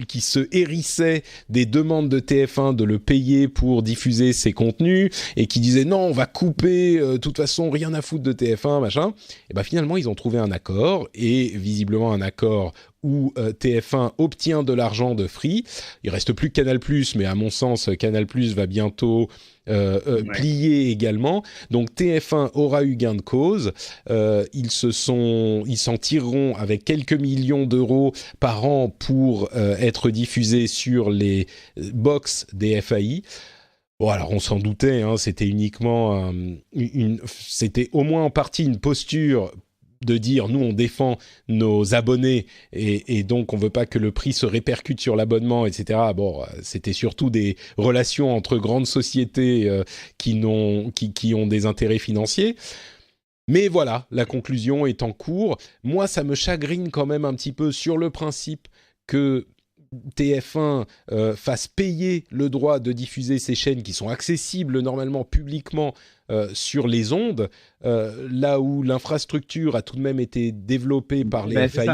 qui se hérissait des demandes de TF1 de le payer pour diffuser ses contenus, et qui disait non, on va couper, de toute façon rien à foutre de TF1 machin. Et finalement ils ont trouvé un accord, et visiblement un accord où TF1 obtient de l'argent de Free. Il reste plus que Canal+, mais à mon sens Canal+ va bientôt plier également. Donc TF1 aura eu gain de cause. Ils s'en tireront avec quelques millions d'euros par an pour être diffusés sur les box des FAI. Bon, alors on s'en doutait, hein, c'était uniquement c'était au moins en partie une posture de dire nous on défend nos abonnés et donc on veut pas que le prix se répercute sur l'abonnement, etc. Bon, c'était surtout des relations entre grandes sociétés qui ont des intérêts financiers. Mais voilà, la conclusion est en cours. Moi, ça me chagrine quand même un petit peu sur le principe que TF1 fasse payer le droit de diffuser ces chaînes qui sont accessibles normalement publiquement sur les ondes, là où l'infrastructure a tout de même été développée par les FAI.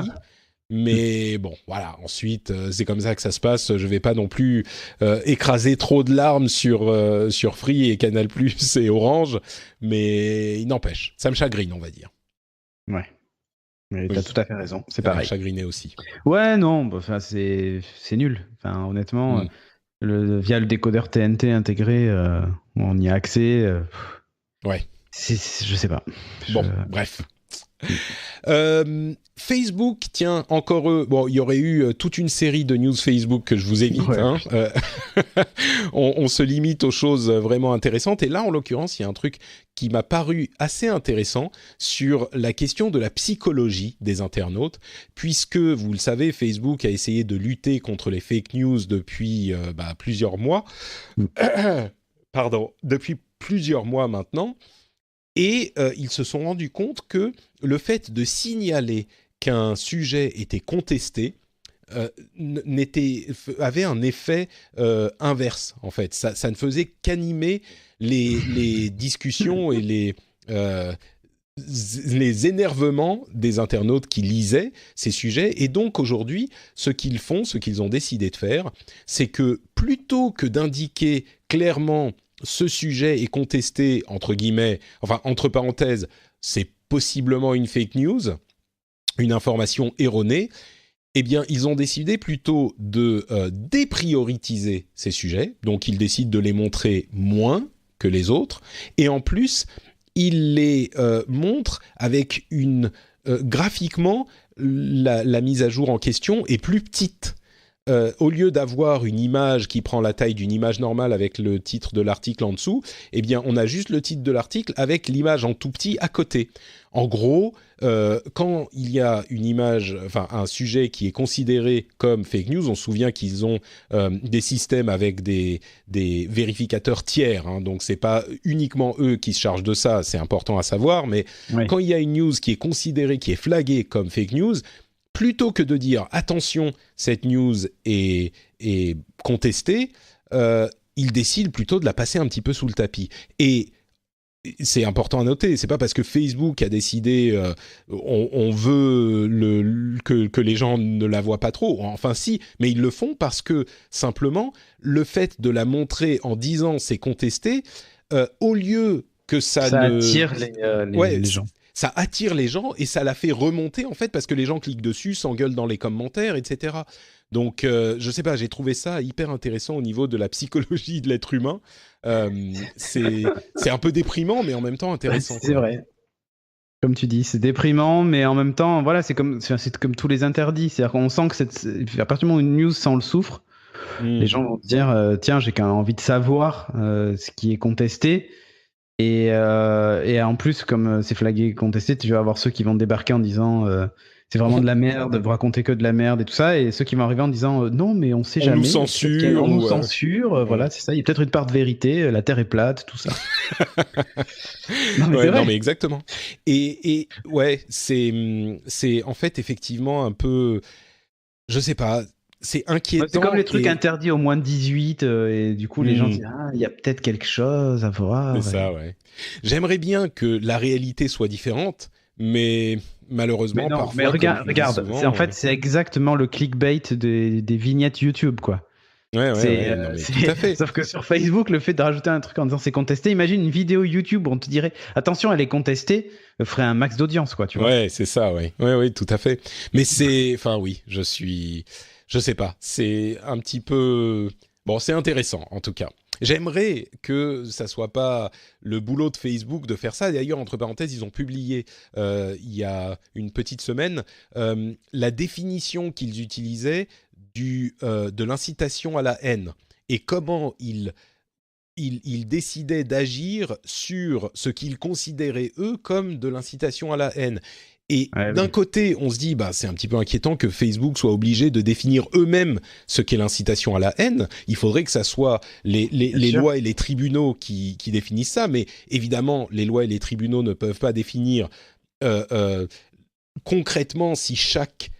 Mais bon, voilà, ensuite, c'est comme ça que ça se passe. Je vais pas non plus écraser trop de larmes sur Free et Canal+, et Orange, mais il n'empêche, ça me chagrine, on va dire. Ouais. Mais t'as tout à fait raison, c'est pareil. Ça m'a chagriné aussi. Ouais, non, c'est nul. Enfin, honnêtement, via le décodeur TNT intégré, on y a accès. Ouais. Je sais pas. Bon, bref. Facebook, tiens, encore eux. Bon, il y aurait eu toute une série de news Facebook que je vous évite. Ouais. Hein. On se limite aux choses vraiment intéressantes. Et là, en l'occurrence, il y a un truc qui m'a paru assez intéressant sur la question de la psychologie des internautes, puisque, vous le savez, Facebook a essayé de lutter contre les fake news depuis plusieurs mois. Depuis plusieurs mois maintenant. Et ils se sont rendus compte que le fait de signaler qu'un sujet était contesté avait un effet inverse, en fait. Ça ne faisait qu'animer les discussions et les énervements des internautes qui lisaient ces sujets. Et donc aujourd'hui, ce qu'ils ont décidé de faire, c'est que plutôt que d'indiquer clairement ce sujet est contesté, entre guillemets, enfin, entre parenthèses, c'est possiblement une fake news, une information erronée, eh bien, ils ont décidé plutôt de déprioritiser ces sujets, donc ils décident de les montrer moins que les autres, et en plus, ils les montrent avec graphiquement, la mise à jour en question est plus petite. au lieu d'avoir une image qui prend la taille d'une image normale avec le titre de l'article en dessous, eh bien, on a juste le titre de l'article avec l'image en tout petit à côté. En gros, quand il y a une image, enfin un sujet qui est considéré comme fake news, on se souvient qu'ils ont des systèmes avec des vérificateurs tiers, hein, donc c'est pas uniquement eux qui se chargent de ça, c'est important à savoir, mais quand il y a une news qui est considérée, qui est flaguée comme fake news, plutôt que de dire attention, cette news est contestée, ils décident plutôt de la passer un petit peu sous le tapis. Et c'est important à noter, c'est pas parce que Facebook a décidé on veut que les gens ne la voient pas trop, enfin si, mais ils le font parce que simplement le fait de la montrer en disant c'est contesté, au lieu que ça attire les gens. Ça attire les gens et ça la fait remonter en fait parce que les gens cliquent dessus, s'engueulent dans les commentaires, etc. Donc je sais pas, j'ai trouvé ça hyper intéressant au niveau de la psychologie de l'être humain. C'est un peu déprimant, mais en même temps intéressant. C'est vrai. Comme tu dis, c'est déprimant, mais en même temps, voilà, c'est comme tous les interdits. C'est-à-dire qu'on sent que à partir du moment où une news, ça on le souffre, les gens vont se dire tiens, j'ai quand même envie de savoir ce qui est contesté. Et en plus, comme c'est flagué contesté, tu vas avoir ceux qui vont débarquer en disant c'est vraiment de la merde, vous racontez que de la merde et tout ça, et ceux qui vont arriver en disant non mais on sait jamais, on nous censure, voilà, c'est ça, il y a peut-être une part de vérité, la terre est plate, tout ça. Non mais exactement. Et ouais, c'est en fait effectivement un peu, je sais pas, c'est inquiétant. C'est comme les trucs interdits au moins de 18 et du coup les gens disent il y a peut-être quelque chose à voir. C'est ça, ouais. J'aimerais bien que la réalité soit différente, mais malheureusement parfois. Mais regarde, souvent, c'est exactement le clickbait des vignettes YouTube, quoi. Ouais, tout à fait. Sauf que sur Facebook, le fait de rajouter un truc en disant c'est contesté, imagine une vidéo YouTube où on te dirait attention, elle est contestée, ferait un max d'audience, quoi, tu vois. Ouais, c'est ça, ouais. Ouais, tout à fait. Mais je sais pas, c'est un petit peu, bon, c'est intéressant en tout cas. J'aimerais que ça soit pas le boulot de Facebook de faire ça. D'ailleurs, entre parenthèses, ils ont publié il y a une petite semaine la définition qu'ils utilisaient de l'incitation à la haine et comment ils décidaient d'agir sur ce qu'ils considéraient eux comme de l'incitation à la haine. Et d'un côté, on se dit, c'est un petit peu inquiétant que Facebook soit obligé de définir eux-mêmes ce qu'est l'incitation à la haine. Il faudrait que ça soit les lois et les tribunaux qui définissent ça. Mais évidemment, les lois et les tribunaux ne peuvent pas définir concrètement si chaque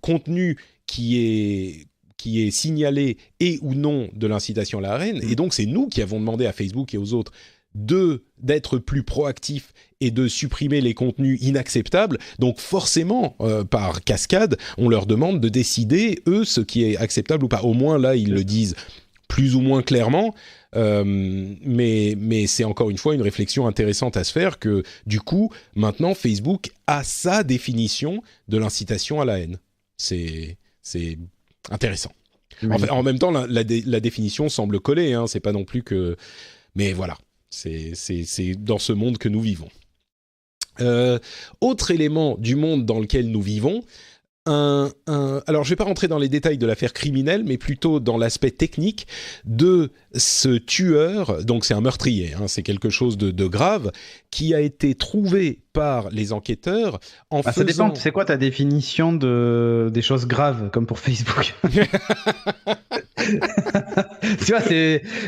contenu qui est signalé est ou non de l'incitation à la haine. Et donc, c'est nous qui avons demandé à Facebook et aux autres d'être plus proactifs et de supprimer les contenus inacceptables. Donc forcément, par cascade, on leur demande de décider, eux, ce qui est acceptable ou pas. Au moins, là, ils le disent plus ou moins clairement. Mais c'est encore une fois une réflexion intéressante à se faire que, du coup, maintenant, Facebook a sa définition de l'incitation à la haine. C'est intéressant. Oui. En même temps, la définition semble coller. Hein, c'est pas non plus que... Mais voilà. C'est dans ce monde que nous vivons. Autre élément du monde dans lequel nous vivons, alors je ne vais pas rentrer dans les détails de l'affaire criminelle, mais plutôt dans l'aspect technique de ce tueur, donc c'est un meurtrier, hein, c'est quelque chose de grave, qui a été trouvé par les enquêteurs en faisant... Ça dépend, c'est quoi ta définition des choses graves, comme pour Facebook? Tu vois,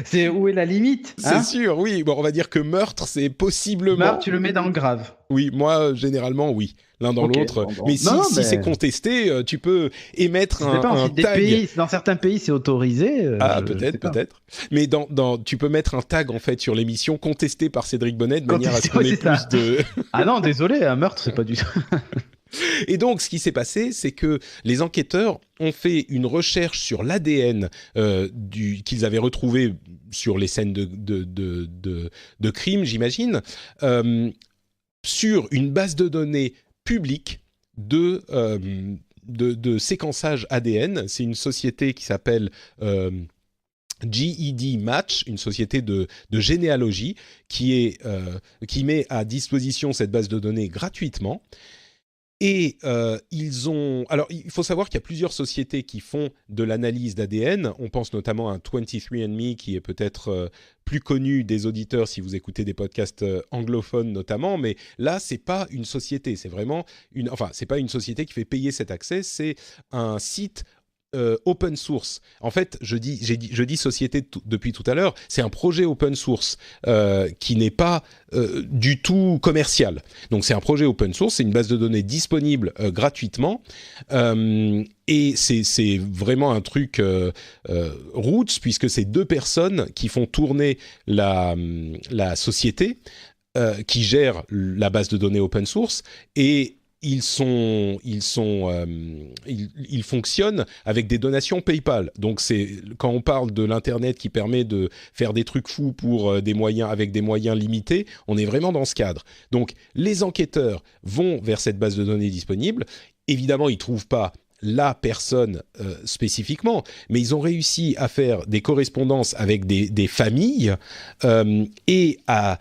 c'est où est la limite, hein? C'est sûr, oui. Bon, on va dire que meurtre, c'est possiblement... Meurtre, tu le mets dans le grave. Oui, moi, généralement, oui. L'un dans l'autre. Bon. Mais si c'est contesté, tu peux émettre un tag. Dans certains pays, c'est autorisé. Peut-être. Mais tu peux mettre un tag, en fait, sur l'émission contesté par Cédric Bonnet de manière à ce qu'on ait plus de... Ah non, désolé, un meurtre, c'est pas du tout... Et donc, ce qui s'est passé, c'est que les enquêteurs ont fait une recherche sur l'ADN qu'ils avaient retrouvé sur les scènes de crime, j'imagine, sur une base de données publique de séquençage ADN. C'est une société qui s'appelle... GED Match, une société de généalogie qui met à disposition cette base de données gratuitement. Et alors, il faut savoir qu'il y a plusieurs sociétés qui font de l'analyse d'ADN. On pense notamment à 23andMe, qui est peut-être plus connu des auditeurs si vous écoutez des podcasts anglophones notamment. Mais là, c'est pas une société. C'est vraiment c'est pas une société qui fait payer cet accès. C'est un site open source. En fait, je dis société depuis tout à l'heure, c'est un projet open source qui n'est pas du tout commercial. Donc c'est un projet open source, c'est une base de données disponible gratuitement et c'est vraiment un truc roots, puisque c'est 2 personnes qui font tourner la société qui gère la base de données open source, et ils fonctionnent avec des donations PayPal. Donc quand on parle de l'internet qui permet de faire des trucs fous pour avec des moyens limités, on est vraiment dans ce cadre. Donc les enquêteurs vont vers cette base de données disponible. Évidemment, ils trouvent pas la personne spécifiquement, mais ils ont réussi à faire des correspondances avec des familles et à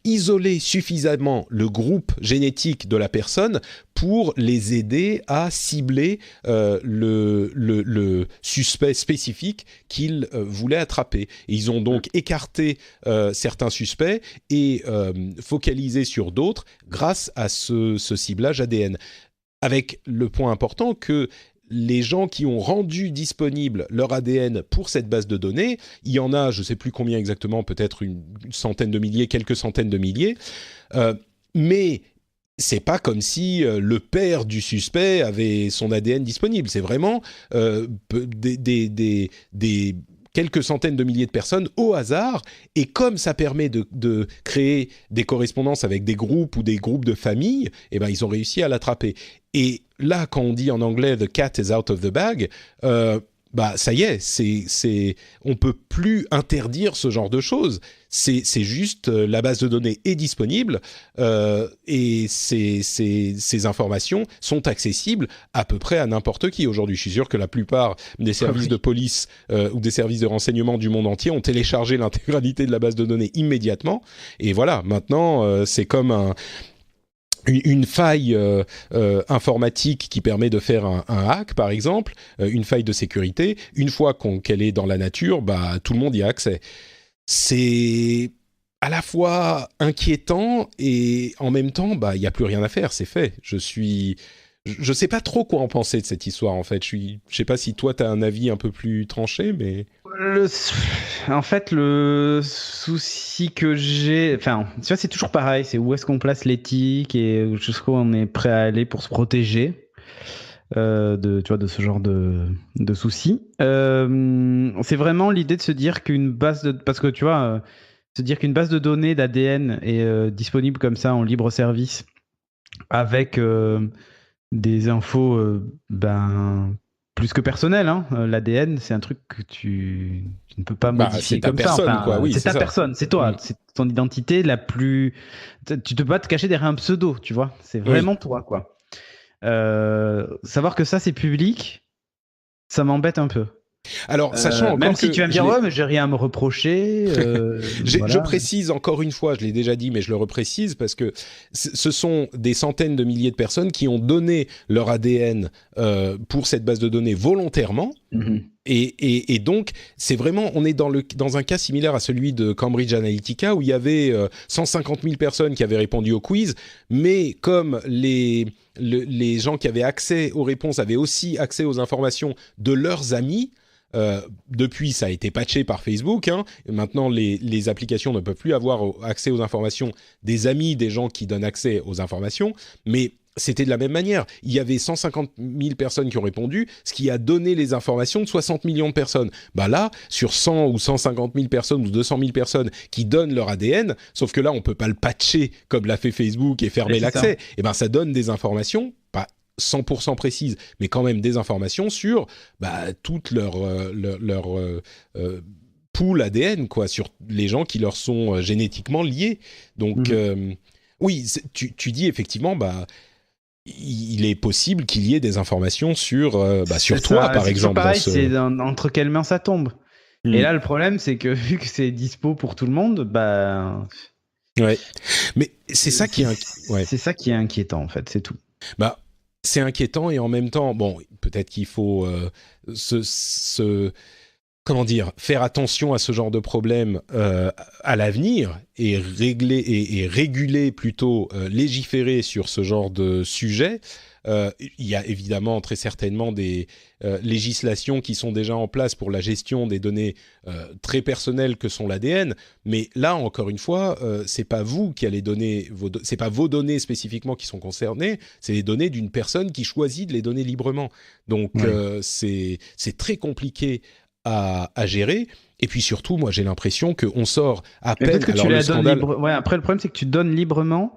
isoler suffisamment le groupe génétique de la personne pour les aider à cibler le suspect spécifique qu'ils voulaient attraper. Et ils ont donc écarté certains suspects et focalisé sur d'autres grâce à ce ciblage ADN. Avec le point important que les gens qui ont rendu disponible leur ADN pour cette base de données, il y en a, je ne sais plus combien exactement, peut-être une centaine de milliers, quelques centaines de milliers, mais c'est pas comme si le père du suspect avait son ADN disponible. C'est vraiment des quelques centaines de milliers de personnes au hasard, et comme ça permet de créer des correspondances avec des groupes ou des groupes de familles, eh ben ils ont réussi à l'attraper. Et là, quand on dit en anglais « the cat is out of the bag », ça y est, on peut plus interdire ce genre de choses. C'est juste la base de données est disponible et ces informations sont accessibles à peu près à n'importe qui aujourd'hui. Je suis sûr que la plupart des services de police ou des services de renseignement du monde entier ont téléchargé l'intégralité de la base de données immédiatement. Et voilà, maintenant c'est comme une faille informatique qui permet de faire un hack, par exemple, une faille de sécurité. Une fois qu'elle est dans la nature, tout le monde y a accès. C'est à la fois inquiétant et en même temps, il n'y a plus rien à faire, c'est fait. Je sais pas trop quoi en penser de cette histoire, en fait. Je sais pas si toi, tu as un avis un peu plus tranché, mais... En fait, le souci que j'ai... Enfin, tu vois, c'est toujours pareil. C'est où est-ce qu'on place l'éthique et jusqu'où on est prêt à aller pour se protéger de ce genre de soucis. C'est vraiment l'idée de se dire qu'une base de... Parce que, tu vois, se dire qu'une base de données d'ADN est disponible comme ça en libre service avec... des infos plus que personnelles. L'ADN, c'est un truc que tu ne peux pas modifier comme ça. C'est ta personne, c'est toi. C'est ton identité la plus... Tu ne peux pas te cacher derrière un pseudo, tu vois. C'est vraiment toi, quoi. Savoir que ça, c'est public, ça m'embête un peu. Alors, sachant même si tu vas me dire, mais j'ai rien à me reprocher. Je précise encore une fois, je l'ai déjà dit, mais je le reprécise parce que ce sont des centaines de milliers de personnes qui ont donné leur ADN pour cette base de données volontairement. Mm-hmm. Et donc, c'est vraiment, on est dans un cas similaire à celui de Cambridge Analytica où il y avait 150 000 personnes qui avaient répondu au quiz, mais comme les gens qui avaient accès aux réponses avaient aussi accès aux informations de leurs amis. Depuis, ça a été patché par Facebook. Maintenant, les applications ne peuvent plus avoir accès aux informations des amis des gens qui donnent accès aux informations. Mais c'était de la même manière. Il y avait 150 000 personnes qui ont répondu, ce qui a donné les informations de 60 millions de personnes. Là, sur 100 ou 150 000 personnes ou 200 000 personnes qui donnent leur ADN, sauf que là, on ne peut pas le patcher comme l'a fait Facebook et fermer l'accès. Et ça donne des informations, pas 100% précises, mais quand même des informations sur toute leur pool ADN, quoi, sur les gens qui leur sont génétiquement liés. Donc, oui, tu dis effectivement, il est possible qu'il y ait des informations sur toi, par exemple. Pareil, c'est entre quelles mains ça tombe. Et là, le problème, c'est que vu que c'est dispo pour tout le monde, ouais. Mais c'est ça qui est c'est ça qui est inquiétant, en fait, c'est tout. c'est inquiétant et en même temps, bon, peut-être qu'il faut comment dire, faire attention à ce genre de problème à l'avenir et régler et réguler plutôt, légiférer sur ce genre de sujet. Il y a évidemment très certainement des législations qui sont déjà en place pour la gestion des données très personnelles que sont l'ADN, mais là encore une fois, c'est pas vous qui allez donner c'est pas vos données spécifiquement qui sont concernées, c'est les données d'une personne qui choisit de les donner librement. Donc c'est très compliqué à gérer. Et puis surtout, moi j'ai l'impression qu'on sort à peine. Peut-être que tu la donnes ouais, après, le problème, c'est que tu donnes librement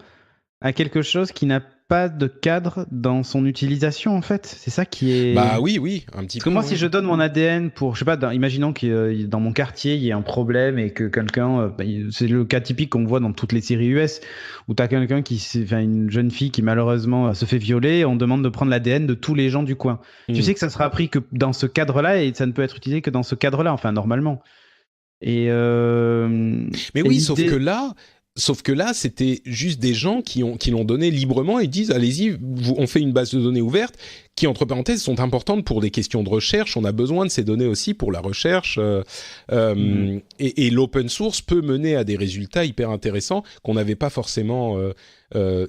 à quelque chose qui n'a pas de cadre dans son utilisation, en fait. C'est ça qui est. Bah oui, un petit peu. Parce que moi, si je donne mon ADN pour, je sais pas, imaginons que dans mon quartier, il y ait un problème et que quelqu'un, c'est le cas typique qu'on voit dans toutes les séries US, où t'as quelqu'un une jeune fille qui malheureusement se fait violer, et on demande de prendre l'ADN de tous les gens du coin. Tu sais que ça sera pris que dans ce cadre-là et ça ne peut être utilisé que dans ce cadre-là, enfin, normalement. Mais oui, sauf que là, c'était juste des gens qui l'ont donné librement et disent allez-y, on fait une base de données ouverte qui, entre parenthèses, sont importantes pour des questions de recherche. On a besoin de ces données aussi pour la recherche. Et l'open source peut mener à des résultats hyper intéressants qu'on n'avait pas forcément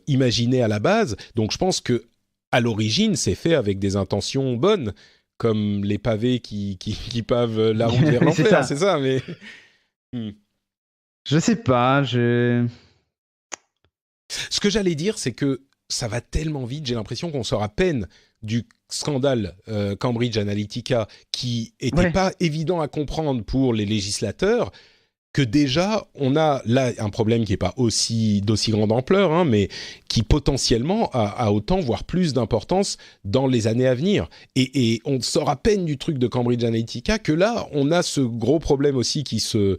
imaginés à la base. Donc je pense que à l'origine, c'est fait avec des intentions bonnes, comme les pavés qui pavent la route vers l'enfer, c'est ça, mais... Je sais pas, Ce que j'allais dire, c'est que ça va tellement vite, j'ai l'impression qu'on sort à peine du scandale Cambridge Analytica, qui était pas évident à comprendre pour les législateurs, que déjà, on a là un problème qui n'est pas d'aussi grande ampleur, hein, mais qui potentiellement a autant, voire plus d'importance dans les années à venir. Et on sort à peine du truc de Cambridge Analytica que là, on a ce gros problème aussi qui se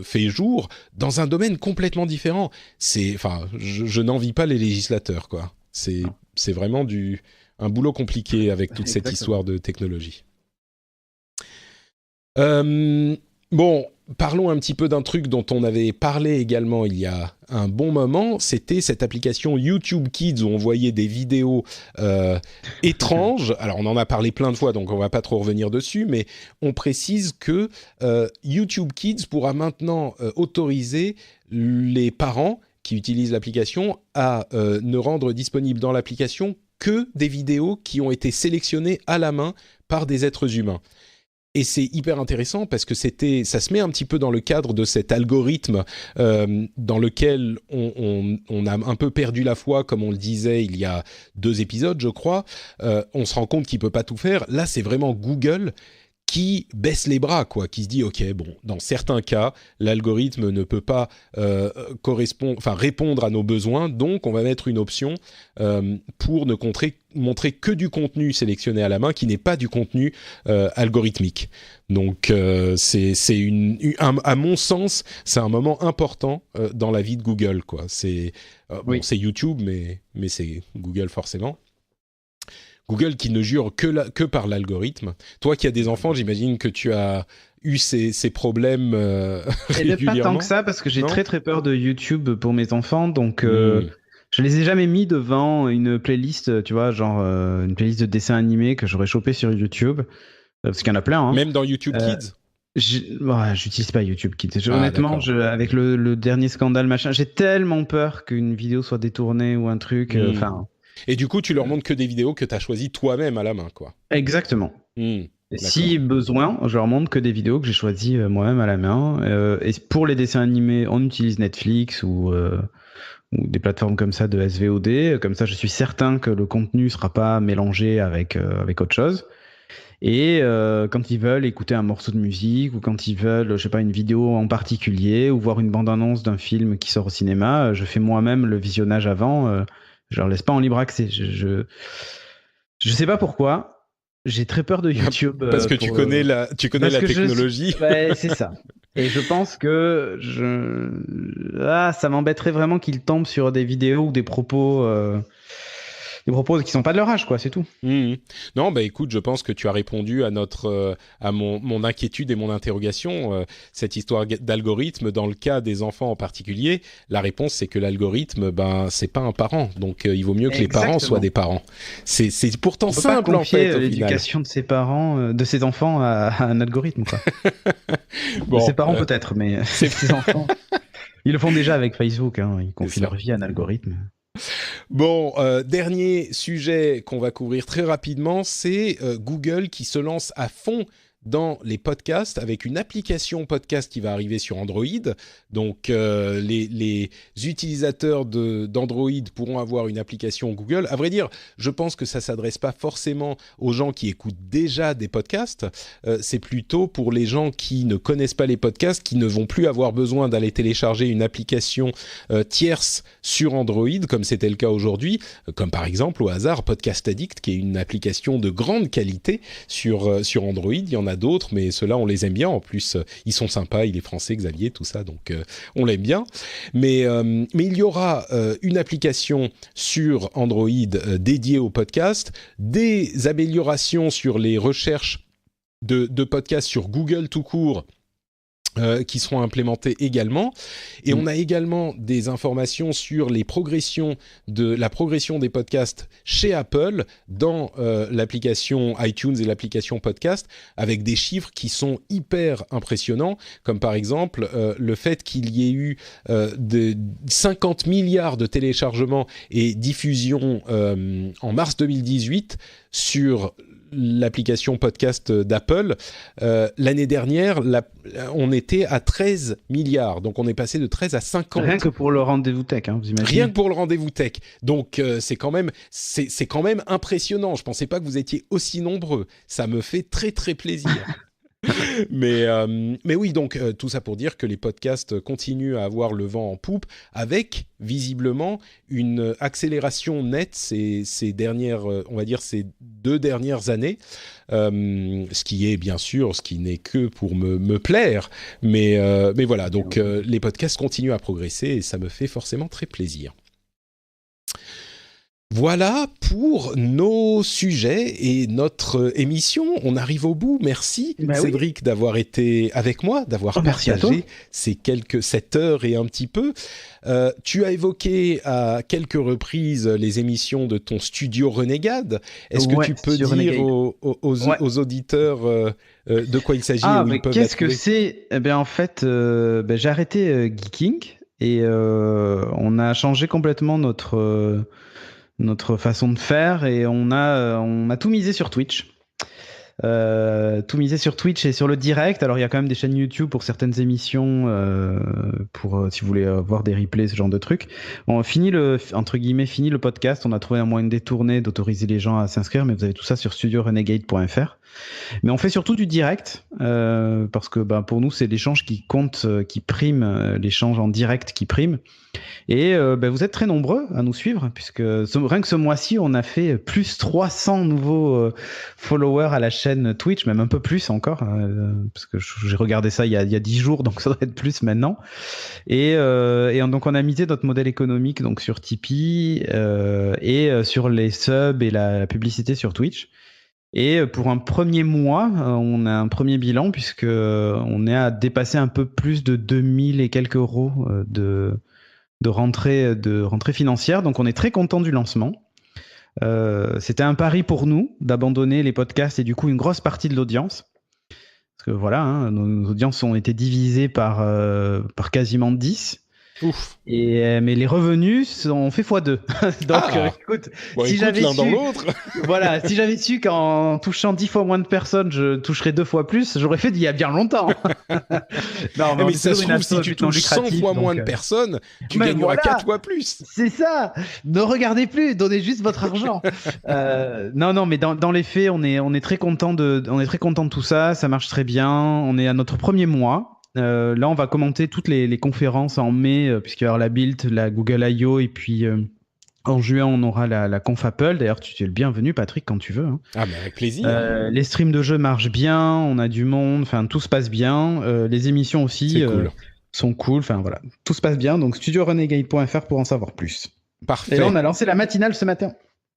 fait jour dans un domaine complètement différent. Je n'envie pas les législateurs, quoi. C'est vraiment un boulot compliqué avec toute cette histoire de technologie. Bon, parlons un petit peu d'un truc dont on avait parlé également il y a un bon moment. C'était cette application YouTube Kids où on voyait des vidéos étranges. Alors, on en a parlé plein de fois, donc on va pas trop revenir dessus, mais on précise que YouTube Kids pourra maintenant autoriser les parents qui utilisent l'application à ne rendre disponible dans l'application que des vidéos qui ont été sélectionnées à la main par des êtres humains. Et c'est hyper intéressant parce que ça se met un petit peu dans le cadre de cet algorithme dans lequel on a un peu perdu la foi, comme on le disait il y a 2 épisodes, je crois. On se rend compte qu'il peut pas tout faire. Là, c'est vraiment Google qui baisse les bras, quoi, qui se dit ok, bon, dans certains cas, l'algorithme ne peut pas répondre à nos besoins, donc on va mettre une option pour ne montrer que du contenu sélectionné à la main, qui n'est pas du contenu algorithmique. Donc à mon sens, c'est un moment important dans la vie de Google, quoi. C'est YouTube, mais c'est Google forcément. Google qui ne jure que par l'algorithme. Toi qui as des enfants, j'imagine que tu as eu ces problèmes régulièrement. Pas tant que ça, parce que j'ai très très peur de YouTube pour mes enfants, donc je les ai jamais mis devant une playlist, tu vois, genre une playlist de dessins animés que j'aurais chopé sur YouTube, parce qu'il y en a plein. Hein. Même dans YouTube Kids j'utilise pas YouTube Kids. Honnêtement, avec le dernier scandale, machin, j'ai tellement peur qu'une vidéo soit détournée ou un truc, Et du coup, tu leur montres que des vidéos que tu as choisies toi-même à la main, quoi. Exactement. Si besoin, je leur montre que des vidéos que j'ai choisies moi-même à la main. Et pour les dessins animés, on utilise Netflix ou des plateformes comme ça de SVOD. Comme ça, je suis certain que le contenu sera pas mélangé avec autre chose. Et quand ils veulent écouter un morceau de musique ou quand ils veulent, je sais pas, une vidéo en particulier ou voir une bande-annonce d'un film qui sort au cinéma, je fais moi-même le visionnage avant. Je leur laisse pas en libre accès. Je sais pas pourquoi. J'ai très peur de YouTube. Parce que tu connais la technologie. Ouais, c'est ça. Et je pense que ça m'embêterait vraiment qu'ils tombent sur des vidéos ou des propos proposent qui sont pas de leur âge, quoi, c'est tout. Non, bah écoute, je pense que tu as répondu à mon inquiétude et mon interrogation. Cette histoire d'algorithme, dans le cas des enfants en particulier, la réponse c'est que l'algorithme, ben c'est pas un parent, donc il vaut mieux que les parents soient des parents. C'est pourtant simple en fait. L'éducation de ses parents, de ses enfants à un algorithme, quoi. Bon, de ses parents peut-être, mais ses enfants, ils le font déjà avec Facebook. Hein, ils confient leur vie à un algorithme. Bon, dernier sujet qu'on va couvrir très rapidement, c'est Google qui se lance à fond dans les podcasts avec une application podcast qui va arriver sur Android. Donc, les utilisateurs d'Android pourront avoir une application Google. À vrai dire, je pense que ça s'adresse pas forcément aux gens qui écoutent déjà des podcasts. C'est plutôt pour les gens qui ne connaissent pas les podcasts, qui ne vont plus avoir besoin d'aller télécharger une application tierce sur Android, comme c'était le cas aujourd'hui, comme par exemple au hasard Podcast Addict, qui est une application de grande qualité sur Android. Il y en a d'autres, mais ceux-là on les aime bien. En plus, ils sont sympas, il est français, Xavier, tout ça, donc on l'aime bien. Mais il y aura une application sur Android dédiée au podcast, des améliorations sur les recherches de podcasts sur Google tout court, qui seront implémentés également. Et on a également des informations sur la progression des podcasts chez Apple dans l'application iTunes et l'application podcast, avec des chiffres qui sont hyper impressionnants, comme par exemple le fait qu'il y ait eu 50 milliards de téléchargements et diffusions en mars 2018 sur l'application podcast d'Apple. L'année dernière, on était à 13 milliards. Donc, on est passé de 13 à 50. Rien que pour le rendez-vous tech, hein, vous imaginez. Rien que pour le rendez-vous tech. Donc, c'est quand même impressionnant. Je ne pensais pas que vous étiez aussi nombreux. Ça me fait très, très plaisir. mais oui, donc tout ça pour dire que les podcasts continuent à avoir le vent en poupe, avec visiblement une accélération nette ces dernières, on va dire ces 2 dernières années, ce qui n'est que pour me plaire, mais voilà, donc les podcasts continuent à progresser et ça me fait forcément très plaisir. Voilà pour nos sujets et notre émission. On arrive au bout. Merci Cédric d'avoir été avec moi, d'avoir partagé cette heure et un petit peu. Tu as évoqué à quelques reprises les émissions de ton studio Renegade. Est-ce que tu peux dire aux auditeurs de quoi il s'agit? Qu'est-ce que c'est? Eh bien, en fait, j'ai arrêté Geeking et on a changé complètement notre façon de faire et on a tout misé sur Twitch. Tout misé sur Twitch et sur le direct. Alors il y a quand même des chaînes YouTube pour certaines émissions, pour si vous voulez voir des replays, ce genre de trucs. On finit le podcast. On a trouvé un moyen de détourner, d'autoriser les gens à s'inscrire, mais vous avez tout ça sur studiorenegade.fr. Mais on fait surtout du direct, parce que pour nous c'est l'échange qui compte, qui prime, l'échange en direct qui prime. Et vous êtes très nombreux à nous suivre, puisque rien que ce mois-ci, on a fait plus 300 nouveaux followers à la chaîne Twitch, même un peu plus encore, parce que j'ai regardé ça il y a 10 jours, donc ça doit être plus maintenant. Et donc on a misé notre modèle économique donc sur Tipeee et sur les subs et la publicité sur Twitch. Et pour un premier mois, on a un premier bilan, puisque on est à dépasser un peu plus de 2000 et quelques euros de rentrée financière. Donc on est très content du lancement. C'était un pari pour nous d'abandonner les podcasts et du coup une grosse partie de l'audience. Parce que voilà, nos audiences ont été divisées par quasiment 10. Ouf. Mais les revenus ont fait x2. Donc écoute, si j'avais l'un su, dans l'autre. Voilà, si j'avais su qu'en touchant 10 fois moins de personnes, je toucherais 2 fois plus, j'aurais fait d'il y a bien longtemps. Non, mais ça se trouve, si tu touches 100 fois moins de personnes, tu gagneras 4 fois plus. C'est ça. Ne regardez plus, donnez juste votre argent. Non, mais dans les faits, on est très content de tout ça. Ça marche très bien. On est à notre premier mois. Là, on va commenter toutes les conférences en mai, puisqu'il y aura la Build, la Google I.O. et puis en juin, on aura la Conf Apple. D'ailleurs, tu es le bienvenu, Patrick, quand tu veux. Hein. Ah, mais avec plaisir. Les streams de jeux marchent bien, on a du monde, enfin, tout se passe bien. Les émissions aussi sont cool, enfin voilà, tout se passe bien. Donc, studiorenegade.fr pour en savoir plus. Parfait. Et là, on a lancé la matinale ce matin.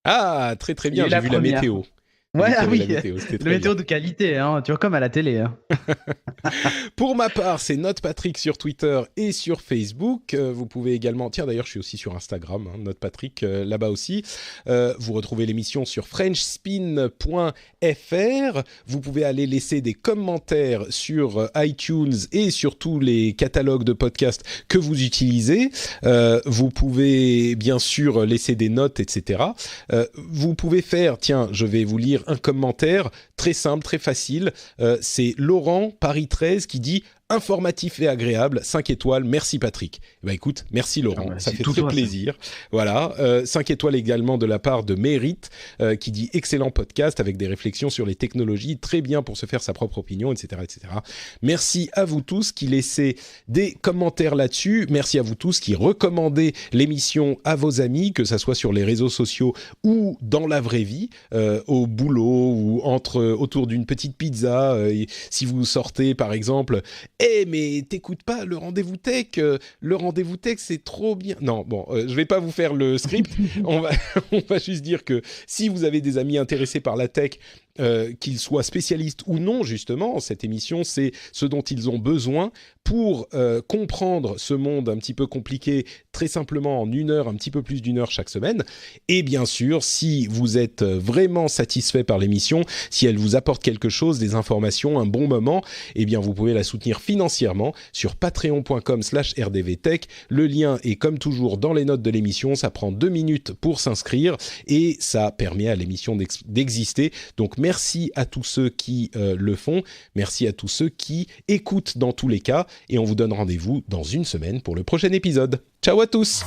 Ah, très très bien, j'ai vu la météo. Ouais, ah oui, le météo de qualité, hein, tu vois, comme à la télé. Hein. Pour ma part, c'est NotePatrick sur Twitter et sur Facebook. Vous pouvez également... Tiens, d'ailleurs, je suis aussi sur Instagram, hein, NotePatrick, là-bas aussi. Vous retrouvez l'émission sur frenchspin.fr. Vous pouvez aller laisser des commentaires sur iTunes et sur tous les catalogues de podcasts que vous utilisez. Vous pouvez, bien sûr, laisser des notes, etc. Vous pouvez faire... Tiens, je vais vous lire un commentaire très simple, très facile. C'est Laurent, Paris 13, qui dit « Informatif et agréable, 5 étoiles, merci Patrick ». Eh ben écoute, merci Laurent, ça fait très plaisir. Ça. Voilà, 5 étoiles également de la part de Mérite, qui dit « Excellent podcast avec des réflexions sur les technologies, très bien pour se faire sa propre opinion, etc. etc. » Merci à vous tous qui laissez des commentaires là-dessus. Merci à vous tous qui recommandez l'émission à vos amis, que ça soit sur les réseaux sociaux ou dans la vraie vie, au boulot ou autour d'une petite pizza. Si vous sortez par exemple... mais t'écoutes pas le rendez-vous tech, c'est trop bien. Non, bon, je vais pas vous faire le script. on va juste dire que si vous avez des amis intéressés par la tech, qu'ils soient spécialistes ou non, justement, cette émission, c'est ce dont ils ont besoin pour comprendre ce monde un petit peu compliqué, très simplement en 1 heure, un petit peu plus d'1 heure chaque semaine. Et bien sûr, si vous êtes vraiment satisfait par l'émission, si elle vous apporte quelque chose, des informations, un bon moment, eh bien, vous pouvez la soutenir financièrement sur patreon.com/rdvtech. Le lien est comme toujours dans les notes de l'émission. Ça prend 2 minutes pour s'inscrire et ça permet à l'émission d'exister. Donc, merci à tous ceux qui le font. Merci à tous ceux qui écoutent dans tous les cas. Et on vous donne rendez-vous dans 1 semaine pour le prochain épisode. Ciao à tous!